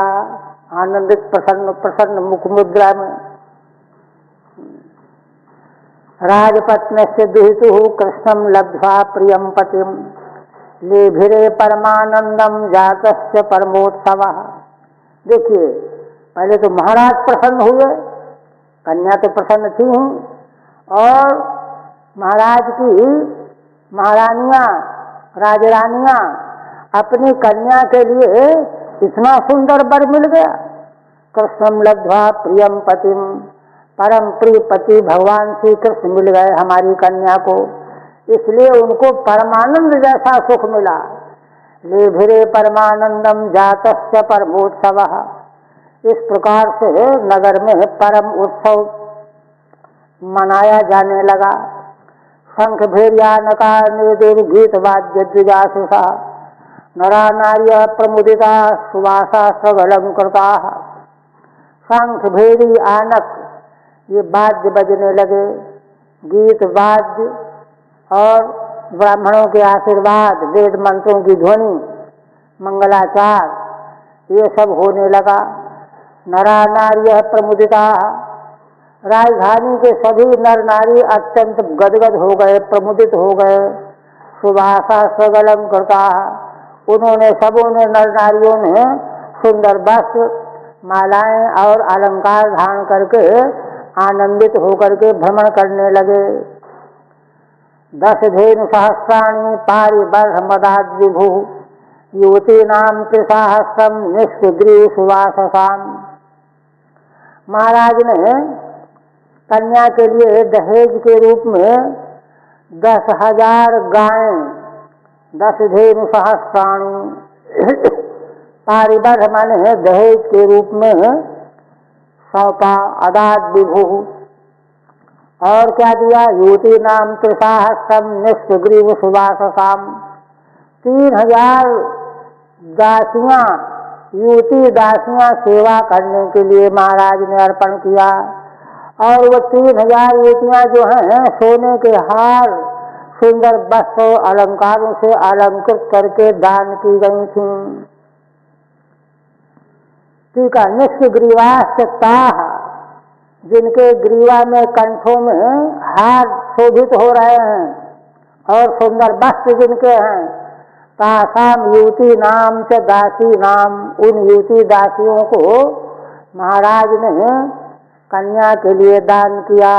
आनंदित प्रसन्न प्रसन्न मुख मुद्रा में। राजपत्न से दुहितु कृष्णम लब्ध्वा प्रियम पतिम लेभिरे परमानंदम जातस्य परमोत्सव। देखिए, पहले तो महाराज प्रसन्न हुए, कन्या तो प्रसन्न थी ही, और महाराज की महारानियां राजरानियां अपनी कन्या के लिए इतना सुंदर वर मिल गया। कृष्णम लब्ध्वा प्रियम पतिम, परम प्रिय पति भगवान श्री कृष्ण मिल गए हमारी कन्या को, इसलिए उनको परमानंद जैसा सुख मिला। लेभिरे परमानंदम जातस्य परमोत्सव। इस प्रकार से नगर में परम उत्सव मनाया जाने लगा। शंख भेरिया नकार देव गीत वाद्य द्विजासुषा नरा नार्य प्रमुदिता सुवासा सगलंकृता। शंख भेरी आनक ये वाद्य बजने लगे, गीत वाद्य और ब्राह्मणों के आशीर्वाद, वेद मंत्रों की ध्वनि, मंगलाचार ये सब होने लगा। नरा नार्य प्रमुदिता, राजधानी के सभी नर नारी अत्यंत गदगद हो गए, प्रमुदित हो गए। सुभाषा स्वगलंकृता, उन्होंने सबों ने नर नारियों ने सुंदर वस्त्र, मालाएं और अलंकार धारण करके आनंदित होकर के भ्रमण करने लगे। 10 धेनु सहस्राणि पारिबर्ह मदाद विभु युवती नाम त्रिसाहस्रम निष्ग्रीव सुवाससाम। महाराज ने कन्या के लिए दहेज के रूप में 10,000 गायें, 10 धेनु सहस्राणि पारिबर्ह माने दहेज के रूप में सौंपा। अदाद विभु, और क्या दिया? युवती नाम त्रिसाहस्रम निष्ग्रीव सुवाससाम। 3000 दासियां, युवती दासियां सेवा करने के लिए महाराज ने अर्पण किया। और वो 3000 युवतियां जो हैं सोने के हार, सुंदर वस्त्र अलंकारों से अलंकृत करके दान की गई थीं। ठीक है, निष्ग्रीवाश्चताः, जिनके ग्रीवा में कंठों में हार शोभित हो रहे हैं और सुंदर वस्त्र जिनके हैं। तासाम युवती नाम च दासी नाम, उन युवती दासियों को महाराज ने कन्या के लिए दान किया।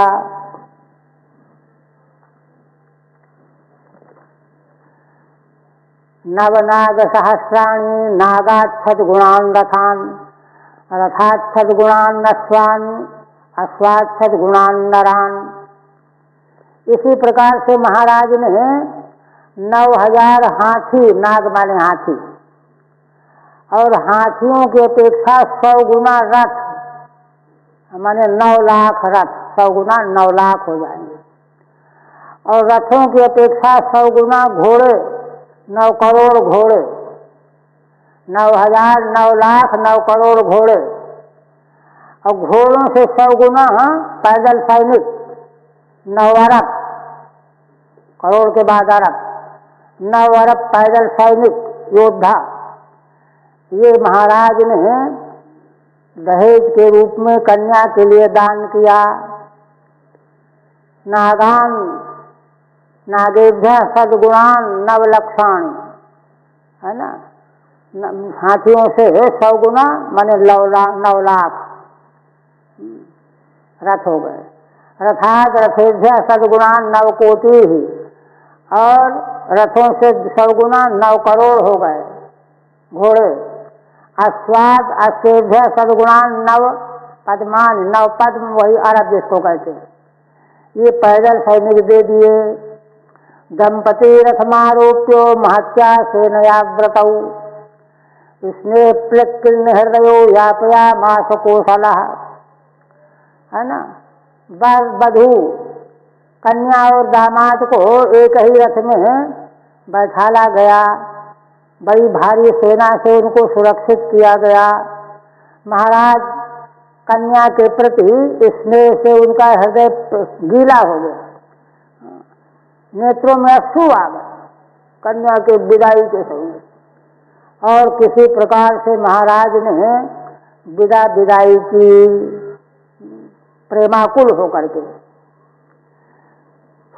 नवनाग सहस्राणि नागाच्छद गुणान रथान, रथाच्छद गुणान अश्वान, अश्वाच्छद गुणान नरान। इसी प्रकार से महाराज ने 9000 हाथी, नाग माने हाथी, और हाथियों की अपेक्षा 100 गुना रथ माने 9 लाख रथ, 100 गुना 9 लाख हो जाएंगे। और रथों की अपेक्षा 100 गुना घोड़े, 9 करोड़ घोड़े, 9000, 9 लाख, 9 करोड़ घोड़े। और घोड़ों से 100 गुना पैदल सैनिक, 9 अरब, करोड़ के बाद अरब, 9 अरब पैदल सैनिक योद्धा। ये महाराज ने दहेज के रूप में कन्या के लिए दान किया। नागान नागेभ्य सद्गुणान नवलक्षाण, है ना, हाथियों से 100 गुना माने 9 लाख रथ हो गए। रथाद रथेभ्य सद्गुणान 9 कोटि ही, और रथों से 100 गुना 9 करोड़ हो गए घोड़े। अस्वाद असेभ्य सद्गुणान नव पद्मान, नव पद्म वही अरब जिसको कहते हैं, ये पैदल सैनिक दे दिए। दंपति रथमारोप्यो महत्या सेनया व्रतौ स्नेह प्लक्किन्न हृदयो यापया मास कौशलः, है ना। वधू कन्या और दामाद को एक ही रथ में बैठाला गया, बड़ी भारी सेना से उनको सुरक्षित किया गया। महाराज कन्या के प्रति स्नेह से उनका हृदय गीला हो गया, नेत्रों में अश्रु आ गए कन्या के विदाई के समय, और किसी प्रकार से महाराज ने विदाई की प्रेमाकुल होकर के।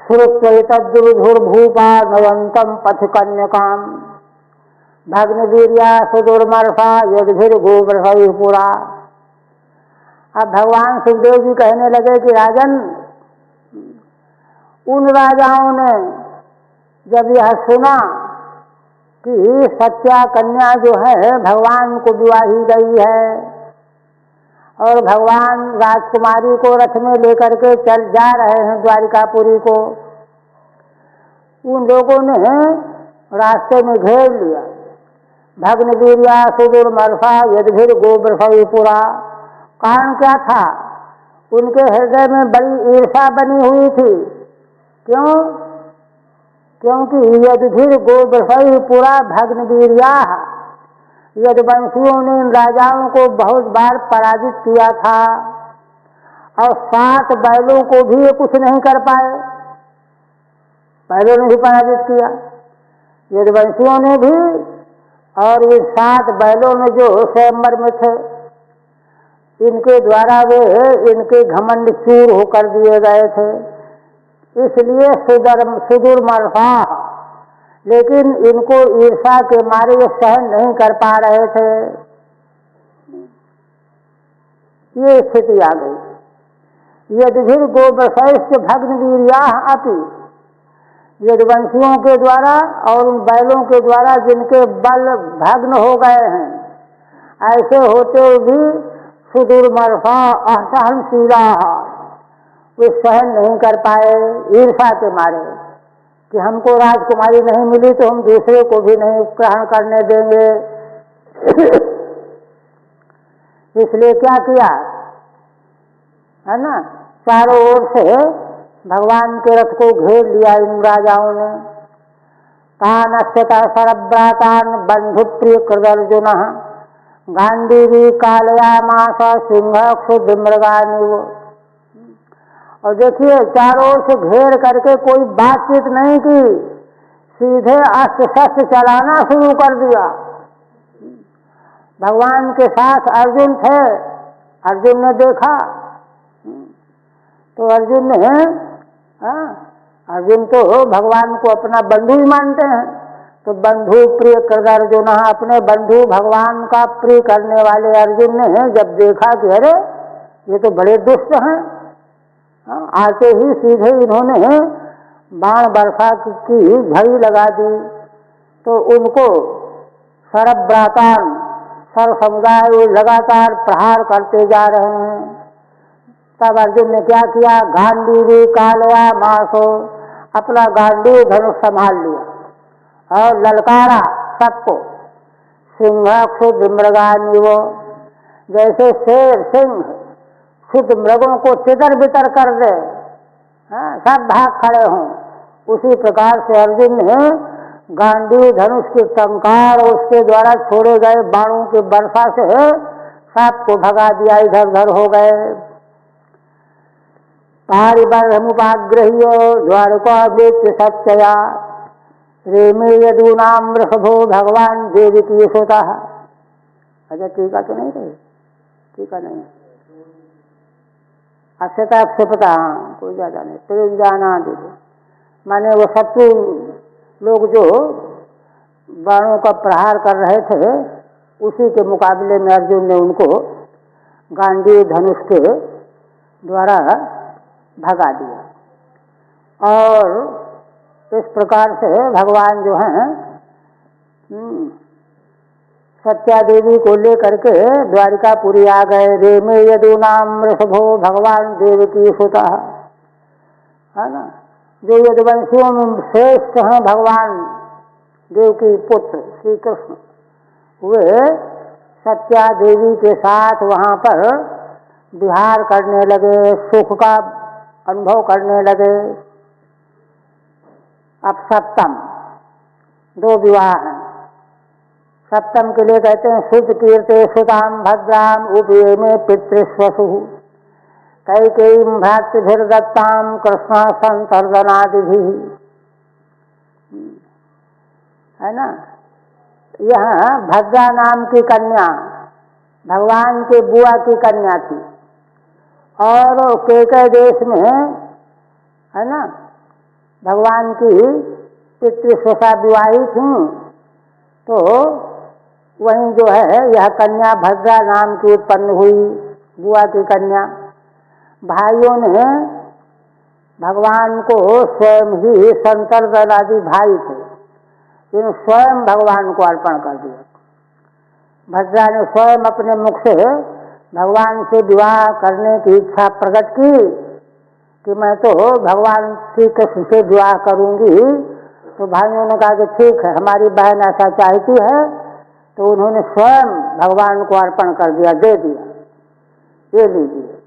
सुरक्षितुर्भूपा नयंतम पथ कन्यकाम भग्नवीर्या सुदुर्मर्षा यद्भिर्गोवर्षपुरा। अब भगवान सुखदेव जी कहने लगे कि राजन, उन राजाओं ने जब यह सुना कि सत्या कन्या जो है भगवान को विवाही गई है और भगवान राजकुमारी को रथ में लेकर के चल जा रहे हैं द्वारिकापुरी को, उन लोगों ने रास्ते में घेर लिया। भग्नवीर्या सुदुर्मर्षा यद्भिर गोवर्षपुरा। कारण क्या था? उनके हृदय में बड़ी ईर्षा बनी हुई थी। क्यों? क्योंकि यद्भिर गोवर्षपुरा भग्नवीर्या, यदुवंशियों ने इन राजाओं को बहुत बार पराजित किया था और 7 बैलों को भी ये कुछ नहीं कर पाए, बैलों ने भी पराजित किया यदुवंशियों ने भी, और ये 7 बैलों में जो स्वयंवर में थे इनके द्वारा वे इनके घमंड चूर होकर दिए गए थे। इसलिए सुदुर्मर्षा, लेकिन इनको ईर्षा के मारे ये सहन नहीं कर पा रहे थे। ये स्थिति आ गई। यद्भिर गोवर्षैश्च भग्नवीर्या अपि, यदुवंशियों के द्वारा और उन बैलों के द्वारा जिनके बल भग्न हो गए हैं, ऐसे होते हुए भी सुदुर्मर्षा असहनशीला, वे सहन नहीं कर पाए ईर्षा के मारे कि हमको राजकुमारी नहीं मिली तो हम दूसरे को भी नहीं ग्रहण करने देंगे। इसलिए क्या किया, है ना, चारों ओर से भगवान के रथ को घेर लिया इन राजाओं ने। तान अक्षता सरभ्रातान बंधु प्रिय कृदर्जुन गांडीवी कालयामास सिंह क्षुद्र मृगानिव। और देखिए चारों ओर से घेर करके कोई बातचीत नहीं की, सीधे अस्त्र शस्त्र चलाना शुरू कर दिया। भगवान के साथ अर्जुन थे, अर्जुन ने देखा तो अर्जुन तो भगवान को अपना बंधु ही मानते हैं, तो बंधु प्रिय कर अर्जुन, अपने बंधु भगवान का प्रिय करने वाले अर्जुन ने जब देखा कि अरे ये तो बड़े दुष्ट हैं, आते ही सीधे इन्होंने बाण वर्षा की झड़ी लगा दी, तो उनको सरभ्रातान, सर समुदाय लगातार प्रहार करते जा रहे हैं। तब अर्जुन ने क्या किया, गांडीवी कालया मासो, अपना गांडीव धनुष संभाल लिया और ललकारा सबको। सिंह क्षुद्र मृगानिवो, जैसे शेर सिंह क्षुद्र मृगों को तितर बितर कर दे, सब भाग खड़े हों, उसी प्रकार से अर्जुन ने गांडीव धनुष के टंकार और उसके द्वारा छोड़े गए बाणों की वर्षा से सबको भगा दिया, इधर उधर हो गए। पारिबर्हमुपाग्रह्य द्वारकावेत्य सत्यया रेमे यदूनाम वृषभो भगवान देवकी सुतः। अच्छा टीका तो नहीं रही, टीका नहीं, अक्षता क्षिपता, कोई ज्यादा नहीं, प्रेम जाना दीजिए, माने वो शत्रु लोग जो बाणों का प्रहार कर रहे थे उसी के मुकाबले में अर्जुन ने उनको गांडीव धनुष के द्वारा भगा दिया। और इस प्रकार से भगवान जो हैं सत्या देवी को लेकर के द्वारिकापुरी आ गए। रे में यदुनाम ऋषभो भगवान देवकी सुता, है ना, जो यदुवंशियों में श्रेष्ठ हैं भगवान देव की पुत्र श्री कृष्ण, वे सत्या देवी के साथ वहाँ पर विहार करने लगे, सुख का अनुभव करने लगे। अब सप्तम 2 विवाह हैं। सप्तम के लिए कहते हैं शुद्ध कीर्ते सुताम भद्राम उपये में पितृस्वसु कैकेयी भ्रातृभिर्दत्ताम कृष्ण संतर्दनादिभि, है ना। यह भद्रा नाम की कन्या भगवान के बुआ की कन्या थी, और केकय देश में, है ना, भगवान की पितृस्वसा विवाही थी। तो वहीं जो है यह कन्या भद्रा नाम की उत्पन्न हुई, बुआ की कन्या। भाइयों ने भगवान को स्वयं ही संतर्दन आदि भाई थे, इन स्वयं भगवान को अर्पण कर दिया। भद्रा ने स्वयं अपने मुख से भगवान से विवाह करने की इच्छा प्रकट की कि मैं तो भगवान श्री कृष्ण से विवाह करूंगी। तो भाइयों ने कहा कि ठीक है, हमारी बहन ऐसा चाहती है। तो उन्होंने स्वयं भगवान को अर्पण कर दिया, दे दिया, ये लीजिए,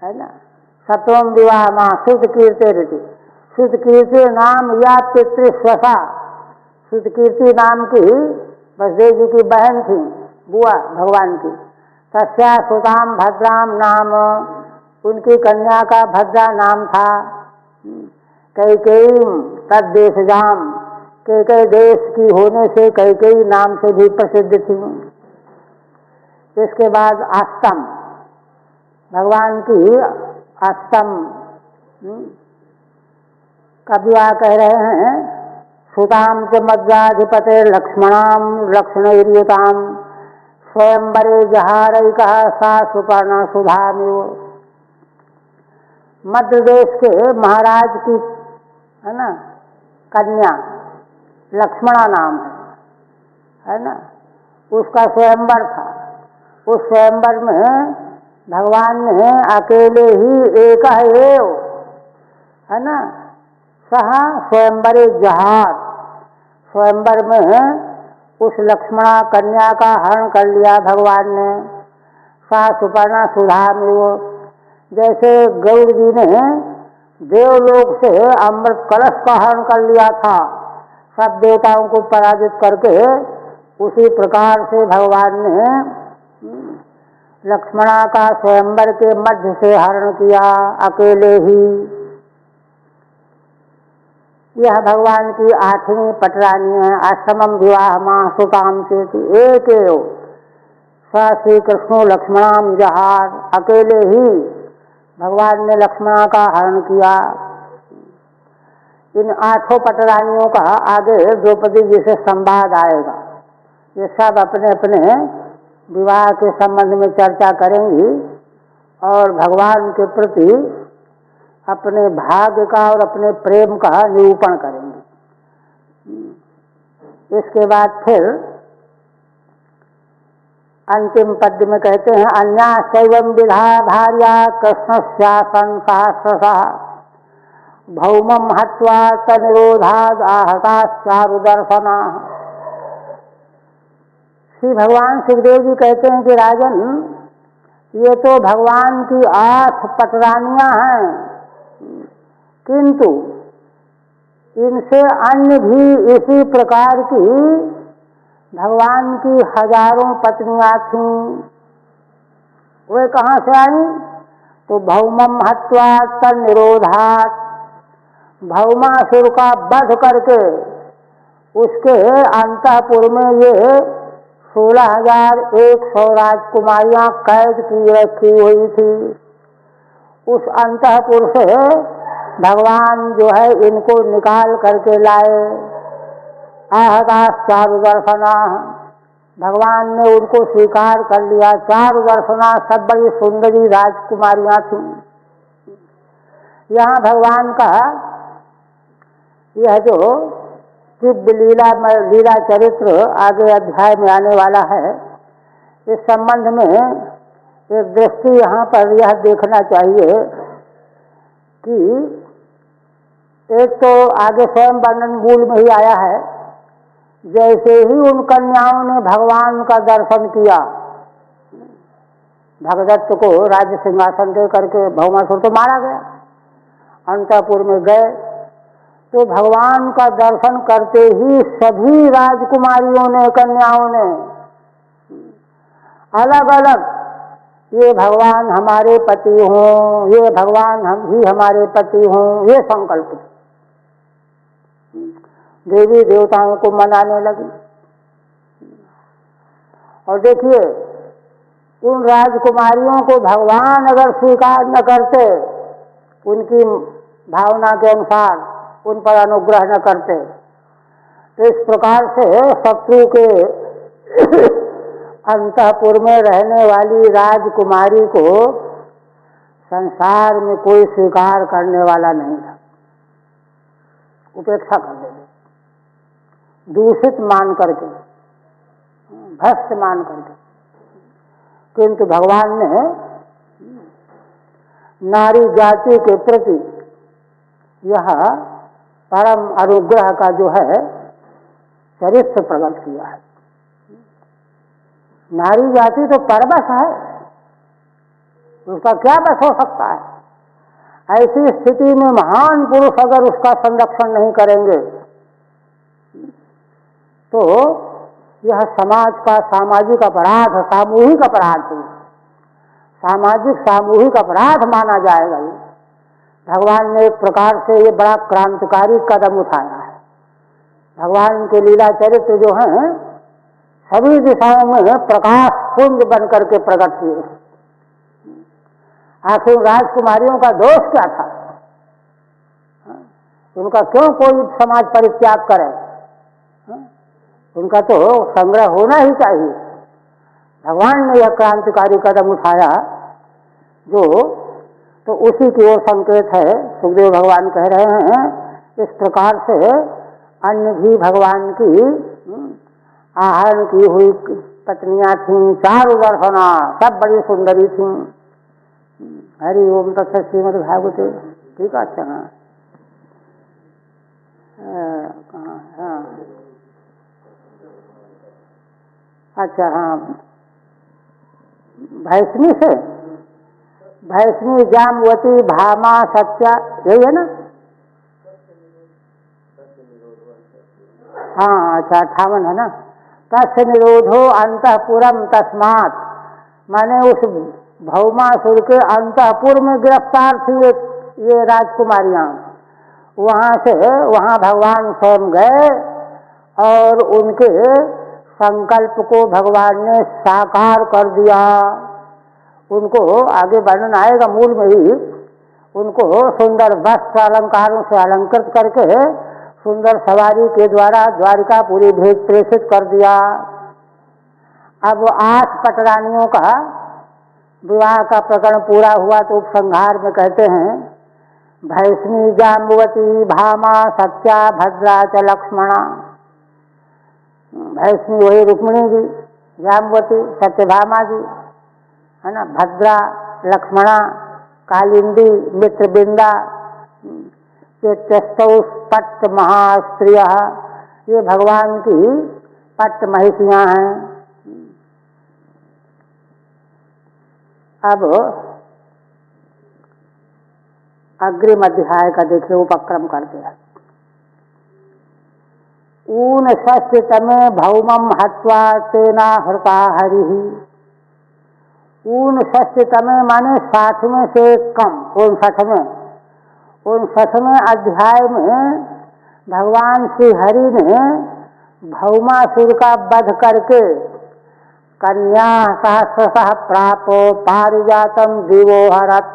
है ना। सप्तम विवाह माँ शुद्ध कीर्ति रीति, शुद्ध कीर्ति नाम या पितृस्वसा, शुद्ध कीर्ति नाम की वसुदेव जी की बहन थी, बुआ भगवान की। तस्या सुदाम भद्राम नाम, उनकी कन्या का भद्रा नाम था। कैकेयी तद्देशजाम, कैकेयी देश की होने से कैकेयी नाम से भी प्रसिद्ध थी। इसके बाद अष्टम, भगवान की अष्टम का विवाह कह रहे हैं। सुताम च मध्याधिपते लक्ष्मणाम लक्ष्मणयुताम स्वयंवरे जहारैका सा सुपर्णा सुधामिव। मध्य देश के महाराज की, है ना, कन्या लक्ष्मणा नाम है ना, उसका स्वयंवर था। उस स्वयंवर में भगवान ने अकेले ही एक एव, है ना, सहा स्वयंवरे जहार, स्वयंवर में उस लक्ष्मणा कन्या का हरण कर लिया भगवान ने। सा सुपर्णा सुधामिव, जैसे गौड़ जी ने देवलोक से अमृत कलश का हरण कर लिया था, सब देवताओं को पराजित करके, उसी प्रकार से भगवान ने लक्ष्मणा का स्वयंवर के मध्य से हरण किया अकेले ही। यह भगवान की 8वीं पटरानी है। अष्टमम विवाह माँ सुताम से एक श्री कृष्ण लक्ष्मणाम जहार, अकेले ही भगवान ने लक्ष्मणा का हरण किया। इन 8 पटरानियों का आगे द्रौपदी जी से संवाद आएगा। ये सब अपने अपने विवाह के संबंध में चर्चा करेंगी और भगवान के प्रति अपने भाग्य का और अपने प्रेम का निरूपण करेंगे। इसके बाद फिर अंतिम पद में कहते हैं अन्या शैवम विधा भार्या कृष्णस्यासन सहस्रशः भौमम हत्वा तनिरोधाद आहताश्चारुदर्शना। श्री भगवान सुखदेव जी कहते हैं कि राजन, ये तो भगवान की 8 पटरानियां हैं, किंतु इनसे अन्य भी इसी प्रकार की भगवान की हजारों पत्नियां थीं। वे कहाँ से आई? तो भौमम हत्वा तनिरोधात, भौमासुर का वध करके उसके अंतःपुर में ये 16,100 राजकुमारियां कैद की रखी हुई थी। उस अंतःपुर से भगवान जो है इनको निकाल करके लाए। आहताश्चारुदर्शना, भगवान ने उनको स्वीकार कर लिया। चारुदर्शना, सब बड़ी सुंदरी राजकुमारियां थीं। यहाँ भगवान का यह जो दिव्य लीला चरित्र आगे अध्याय में आने वाला है। इस संबंध में एक दृष्टि यहाँ पर यह देखना चाहिए कि एक तो आगे स्वयं वर्णन मूल में ही आया है, जैसे ही उन कन्याओं ने भगवान का दर्शन किया, भगदत्त को राज्य सिंहासन दे करके भौमासुर तो मारा गया, अंतःपुर में गए तो भगवान का दर्शन करते ही सभी राजकुमारियों ने, कन्याओं ने अलग अलग ये भगवान हमारे पति हों, ये भगवान हम ही हमारे पति हों, ये संकल्प देवी देवताओं को मनाने लगी। और देखिए, उन राजकुमारियों को भगवान अगर स्वीकार न करते, उनकी भावना के अनुसार उन पर अनुग्रह न करते, तो इस प्रकार से शत्रु के अंतःपुर में रहने वाली राजकुमारी को संसार में कोई स्वीकार करने वाला नहीं था, उपेक्षा कर देते, दूषित मान करके, भ्रष्ट मान करके। किंतु भगवान ने नारी जाति के प्रति यह परम अनुग्रह का जो है चरित्र प्रकट किया है। नारी जाति तो परबस है, उसका क्या बस हो सकता है। ऐसी स्थिति में महान पुरुष अगर उसका संरक्षण नहीं करेंगे तो यह समाज का सामाजिक अपराध, सामूहिक अपराध है, सामाजिक सामूहिक अपराध माना जाएगा। ये भगवान ने एक प्रकार से ये बड़ा क्रांतिकारी कदम उठाया है। भगवान के लीला चरित्र जो हैं सभी दिशाओं में प्रकाश पुंज बन करके प्रकट हुए। आखिर राजकुमारियों का दोष क्या था? उनका क्यों कोई समाज परित्याग करे? उनका तो संग्रह होना ही चाहिए। भगवान ने यह क्रांतिकारी कदम उठाया जो, तो उसी की ओर संकेत है। सुखदेव भगवान कह रहे हैं, इस प्रकार से अन्य भी भगवान की आहरण की हुई पत्नियां थीं, चारु दर्शना, सब बड़ी सुंदरी थीं। हरि ओम तत्सत श्रीमद् भागवते। ठीक है, अच्छा। हाँ, अच्छा, हाँ, भैष्मी से भैष्मी, जामवती, भामा, सत्या, यही है ना? हाँ, अच्छा, 58 है ना। तस्य निरोधो अंतःपुरम तस्मात्, माने उस भौमासुर के अंतःपुर में गिरफ्तार थी ये राजकुमारियां। वहां से वहां भगवान स्वयं गए और उनके संकल्प को भगवान ने साकार कर दिया। उनको आगे वर्णन आएगा मूल में ही, उनको सुंदर वस्त्र अलंकारों से अलंकृत करके सुंदर सवारी के द्वारा द्वारिकापुरी भेज प्रेषित कर दिया। अब 8 पटरानियों का विवाह का प्रकरण पूरा हुआ तो उपसंहार में कहते हैं, भैष्मी, जाम्बवती, भामा, सत्या, भद्रा च लक्ष्मणा। भैष्मी वही रुक्मिणी जी, जाम्बवती सत्यभामा जी है ना, भद्रा, लक्ष्मणा, कालिंदी, मित्रबिंदा, पट्ट महास्त्रिय, ये भगवान की पट्ट महिषियां हैं। अब अग्रिम अध्याय का देखिए उपक्रम करते हैं। ऊनषष्टितमे भौमं हत्वा तेना हृता हरिः। ऊनषष्टितमे माने 60वें से कम, 59वें अध्याय में भगवान श्री हरि ने भौमासुर का वध करके कन्या सहस्रशः प्रापो पारिजातम दिवोहरत,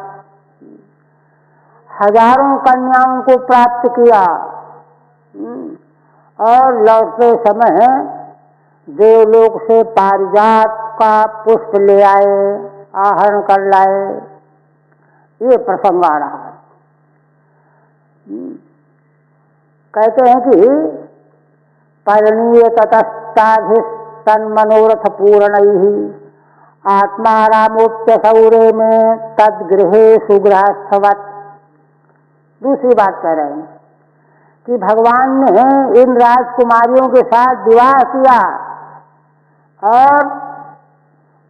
हजारों कन्याओं को प्राप्त किया और लौटते समय देवलोक से पारिजात का पुष्प ले आए, आहरण कर लाए। ये प्रसंग आ रहा है। कहते हैं कि परिणीय ततस्ताभिस्तन्मनोरथ पूर्णैः आत्मारामोप्यसौरे में तद्गृहे सुगृहस्थवत्। दूसरी बात कह रहे हैं कि भगवान ने इन राजकुमारियों के साथ विवाह किया और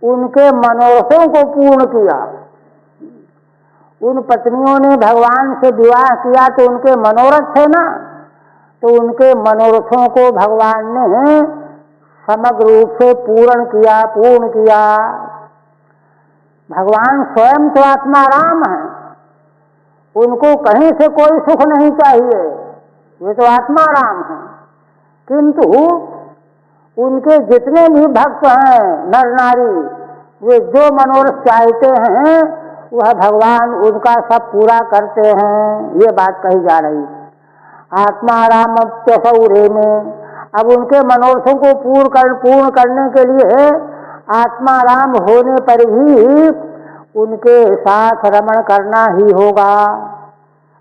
उनके मनोरथों को पूर्ण किया। उन पत्नियों ने भगवान से विवाह किया तो उनके मनोरथ थे ना, तो उनके मनोरथों को भगवान ने समग्र रूप से पूर्ण किया। भगवान स्वयं तो आत्माराम है, उनको कहीं से कोई सुख नहीं चाहिए, वे तो आत्माराम हैं। किंतु उनके जितने भी भक्त हैं नर नारी, वे जो मनोरथ चाहते हैं वह भगवान उनका सब पूरा करते हैं। ये बात कही जा रही। आत्मारामप्यसौरे में, अब उनके मनोरथों को पूर्ण करने के लिए आत्माराम होने पर ही उनके साथ रमण करना ही होगा।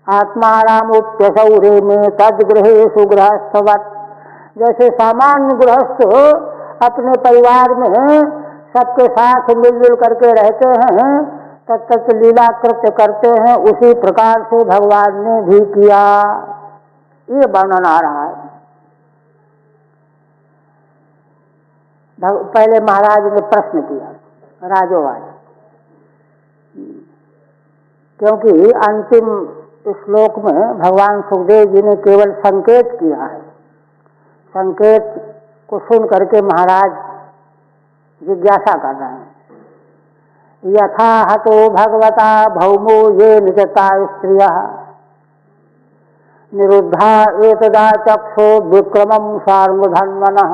आत्मारामोप्यसौरे में तद्गृहे सुगृहस्थवत्। जैसे सामान्य गृहस्थ अपने परिवार में सबके साथ मिलजुल करके रहते हैं, तत्त लीला कृत्य करते हैं, उसी प्रकार से भगवान ने भी किया। ये वर्णन आ रहा है। पहले महाराज ने प्रश्न किया, राजोवाच, क्योंकि अंतिम श्लोक में भगवान सुखदेव जी ने केवल संकेत किया है। संकेत को सुन करके महाराज जिज्ञासा कर रहे हैं। यथा हतो भगवता भौमो ये निजता स्त्रियः निरुद्धा एतदा चक्षो विक्रमं सार्वधन्वनः।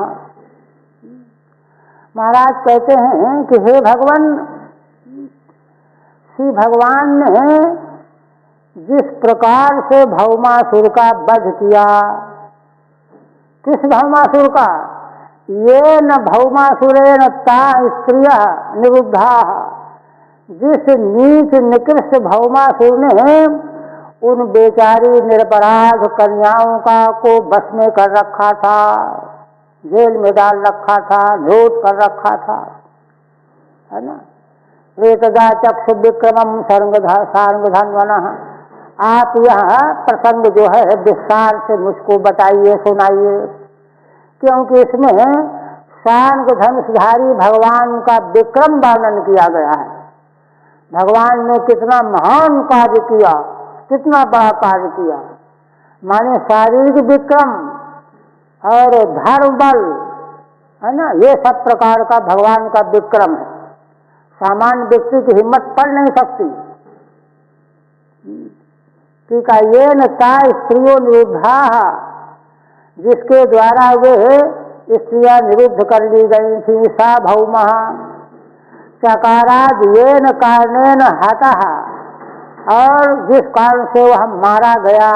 महाराज कहते हैं कि हे भगवान, श्री भगवान ने जिस प्रकार से भौमासुर का वध किया, किस भौमासुर का? ये न भौमासुरेण ता स्त्रियः निरुद्धाः। जिस नीच निकृष्ट भौमासुर ने उन बेचारी निरपराध कन्याओं का को बस में कर रखा था, जेल में डाल रखा था, झूठ कर रखा था, है ना। एतदा चक्षु विक्रमं सार्वधन्वनः। आप यह प्रसंग जो है विस्तार से मुझको बताइए, सुनाइए, क्योंकि इसमें शांग धनुषधारी भगवान का विक्रम वर्णन किया गया है। भगवान ने कितना महान कार्य किया, कितना बड़ा कार्य किया, माने शारीरिक विक्रम और धर्म बल, है ना, ये सब प्रकार का भगवान का विक्रम है। सामान्य व्यक्ति की हिम्मत पड़ नहीं सकती। ठीक है, ये न ता स्त्रियों निरुद्धा, जिसके द्वारा वे स्त्रियां निरुद्ध कर ली गई थी। सा भौमः चकाराद ये न कारणेन हतः, और जिस कारण से वह मारा गया,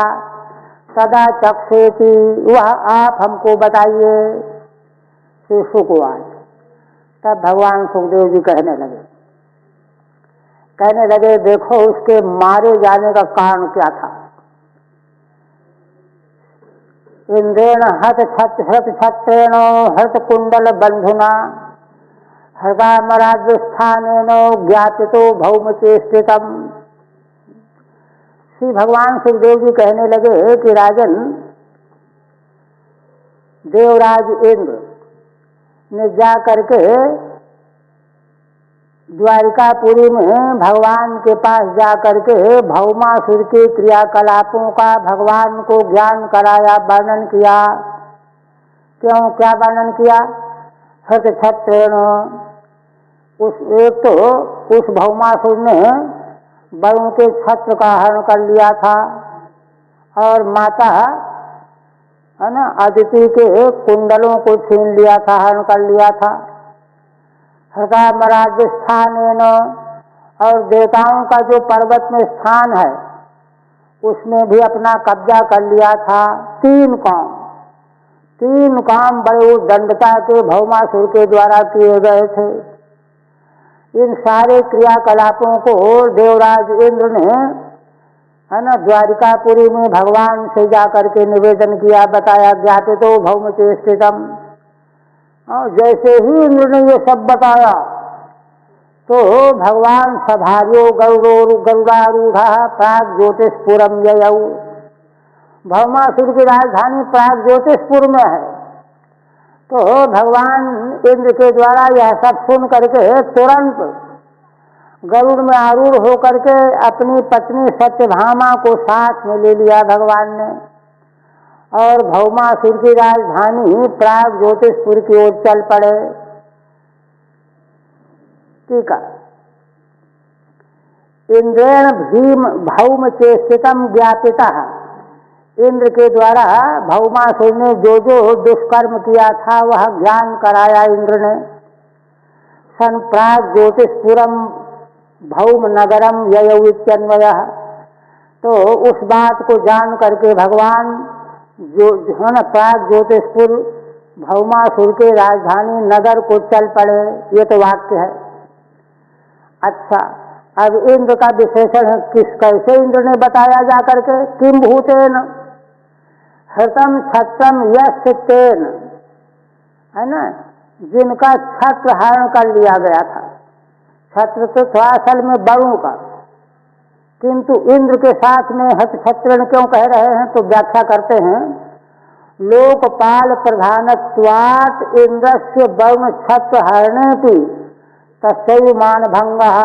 सदा चक्षेति, वह आप हमको बताइए। श्री सुकुवाच। तब भगवान सुखदेव जी कहने लगे, देखो उसके मारे जाने का कारण क्या था। इंद्रेण हत छत्रेण हत कुंडल बंधुना हृदयमराज्यस्थानेन ज्ञापितो भौम चेष्टितम। श्री भगवान सुखदेव जी कहने लगे कि राजन, देवराज इंद्र ने जा करके द्वारिकापुरी में भगवान के पास जा करके भौमासुर के क्रियाकलापों का भगवान को ज्ञान कराया, वर्णन किया। क्यों, क्या वर्णन किया? हृत छत्रेण, एक तो उस भौमासुर ने वरुण के छत्र का हरण कर लिया था, और माता, है ना, अदिति के कुंडलों को छीन लिया था, हरण कर लिया था। हृदयमराज्यस्थानेन, और देवताओं का जो पर्वत में स्थान है उसमें भी अपना कब्जा कर लिया था। तीन काम बड़े उद्दंडता के भौमासुर के द्वारा किए गए थे। इन सारे क्रियाकलापों को देवराज इंद्र ने है ना। द्वारिकापुरी में भगवान से जाकर के निवेदन किया, बताया ज्ञापितो भौम चेष्टितम। और जैसे ही इंद्र ने ये सब बताया तो भगवान सभार्यो गरुड़ारूढ़ प्राग ज्योतिषपुरम ययौ। भौमासुर की राजधानी प्राग ज्योतिषपुर में है। तो भगवान इंद्र के द्वारा यह सब सुन करके तुरंत गरुड़ में आरूढ़ होकर के अपनी पत्नी सत्यभामा को साथ में ले लिया भगवान ने, और भौमासुर की राजधानी प्राग ज्योतिषपुर की ओर चल पड़े। ठीक है। इंद्रेण भीम भौम चेष्टितम ज्ञापिता। इंद्र के द्वारा भौमासुर ने जो जो दुष्कर्म किया था वह ज्ञान कराया इंद्र ने। सन प्राग ज्योतिषपुरम भौम नगरम ययौत्यन्वयः। तो उस बात को जान करके भगवान जो है न प्राग ज्योतिषपुर भौमासुर के राजधानी नगर को चल पड़े। ये तो वाक्य है। अच्छा, अब इंद्र का विशेषण है, किस कैसे इंद्र ने बताया जा करके, किम भूतेन हृतम छत्रम यस्य तेन, है ना, जिनका छत्र हरण कर लिया गया था। छत्र तो था असल में बड़ों का, किंतु इंद्र के साथ में हत छत्रण क्यों कह रहे हैं तो व्याख्या करते हैं, लोकपाल प्रधानत्वात् इंद्रस्य वरुण छत्र हरणेति तस्यैव मानभंगः।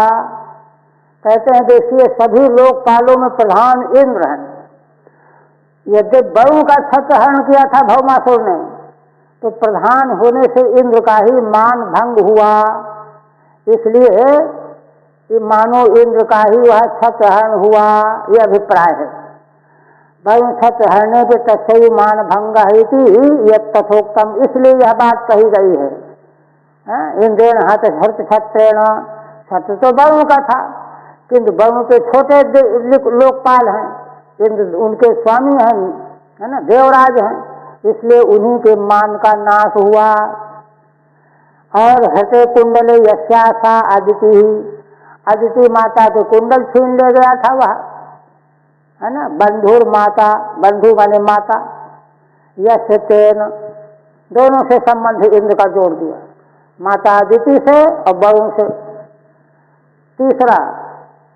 कहते हैं देखिए सभी लोकपालों में प्रधान इंद्र हैं। यदि वरुण का छत्र हरण किया था भौमासुर ने तो प्रधान होने से इंद्र का ही मान भंग हुआ, इसलिए मानो इंद्र का ही वह छत्र हरण हुआ, यह अभिप्राय है। वरुण छत्र हरने पे तस्यैव मान भंग है तथोक्तम, इसलिए यह बात कही गई है। इंद्रेण हत हर्त छत्रेण, छत्र तो वरुण का था किंतु वरुण के छोटे लोकपाल हैं, इंद्र उनके स्वामी हैं, है ना, देवराज हैं, इसलिए उन्हीं के मान का नाश हुआ। और हते कुंडले यस्यासा अदिति ही, अदिति माता के कुंडल छीन ले गया था वह, है ना। बंधुर माता, बंधु माने माता, यस्य तेन, दोनों से संबंध इंद्र का जोड़ दिया, माता अदिति से और वरुण से। तीसरा,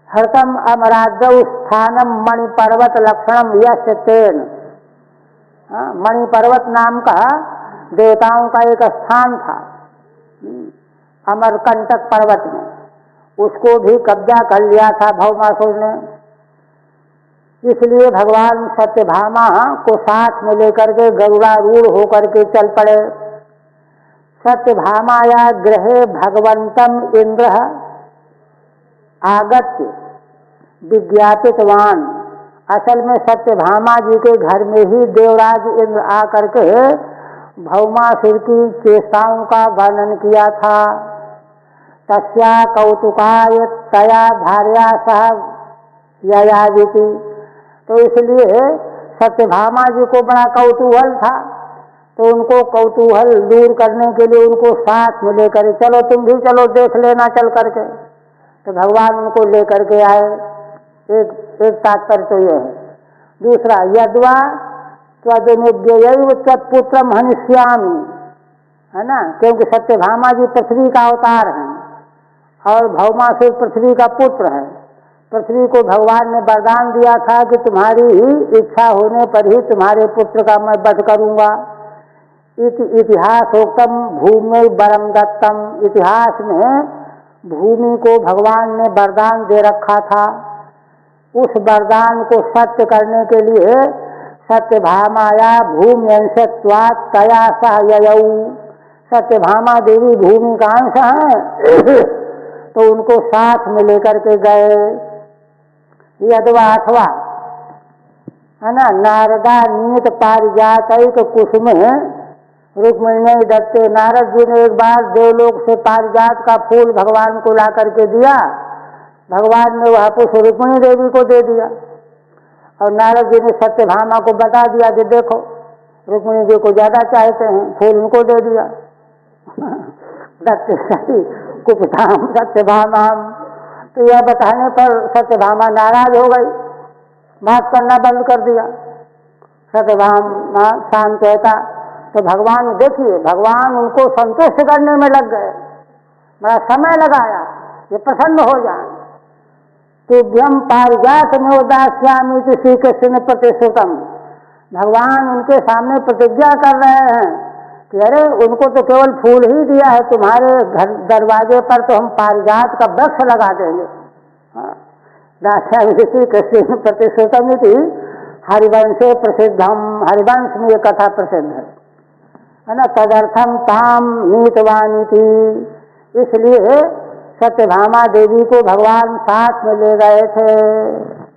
हरतम अमराद्रौ स्थानम मणिपर्वत लक्षणम यस्य तेन। मणिपर्वत नाम का देवताओं का एक स्थान था अमरकंटक पर्वत में, उसको भी कब्जा कर लिया था भौमासुर ने। इसलिए भगवान सत्यभामा को साथ में लेकर के गरुड़ारूढ़ होकर के चल पड़े। सत्यभामाया गृहे भगवंतम इंद्र आगत्य विज्ञापितवान। असल में सत्यभामा जी के घर में ही देवराज इंद्र आकर के भौमासुर की चेष्टाओं का वर्णन किया था। तस्या कौतुकाय तया भार्या सह ययादिति। तो इसलिए सत्यभामा जी को बड़ा कौतूहल था, तो उनको कौतूहल दूर करने के लिए उनको साथ में लेकर, चलो तुम भी चलो देख लेना चल करके। तो भगवान उनको लेकर के आए। एक तात्पर्य तो यह है। दूसरा, यद्वा त्वदनुज्ञयैव तत्पुत्रम हनिष्यामि, है ना, क्योंकि सत्यभामा जी पृथ्वी का अवतार हैं और भौमासुर पृथ्वी का पुत्र है। पृथ्वी को भगवान ने वरदान दिया था कि तुम्हारी इच्छा होने पर ही तुम्हारे पुत्र का मैं वध करूंगा। इतिहासोक्तम भूमि वरम दत्तम, इतिहास में भूमि को भगवान ने वरदान दे रखा था। उस वरदान को सत्य करने के लिए सत्यभामाया भूम्यंशत्वात् तया सह ययौ। सत्यभामा देवी भूमि का अंश है तो उनको साथ में लेकर के गए। यद्वा अथवा, है ना, नारदा नीत पारिजातैक कुसुम रुक्मिणी दत्ते। नारद जी ने एक बार देवलोक से पारिजात का फूल भगवान को ला करके दिया, भगवान ने वह पुष्प रुक्मिणी देवी को दे दिया और नारद जी ने सत्यभामा को बता दिया कि देखो रुक्मिणी जी को ज्यादा चाहते हैं, फूल उनको दे दिया। दत्त सती कुपताम सत्यभामा, तो यह बताने पर सत्यभामा नाराज हो गई। बात करना बंद कर दिया। सत्यभामा शांत कहता तो भगवान देखिए, भगवान उनको संतुष्ट करने में लग गए, बड़ा समय लगाया ये प्रसन्न हो जाए। तुभ्यम पारिजात में उदास्यामी श्री कृष्ण प्रतिश्रुतम, भगवान उनके सामने प्रतिज्ञा कर रहे हैं कि अरे उनको तो केवल फूल ही दिया है, तुम्हारे घर दरवाजे पर तो हम पारिजात का वृक्ष लगा देंगे। दास्यामी श्री कृष्ण प्रतिश्रुतम थी हरिवंशे प्रसिद्धम, हरिवंश में ये कथा प्रसिद्ध है ना। तदर्थम ताम नीतवानी थी, इसलिए सत्यभामा देवी को भगवान साथ में ले गए थे।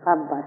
अब बस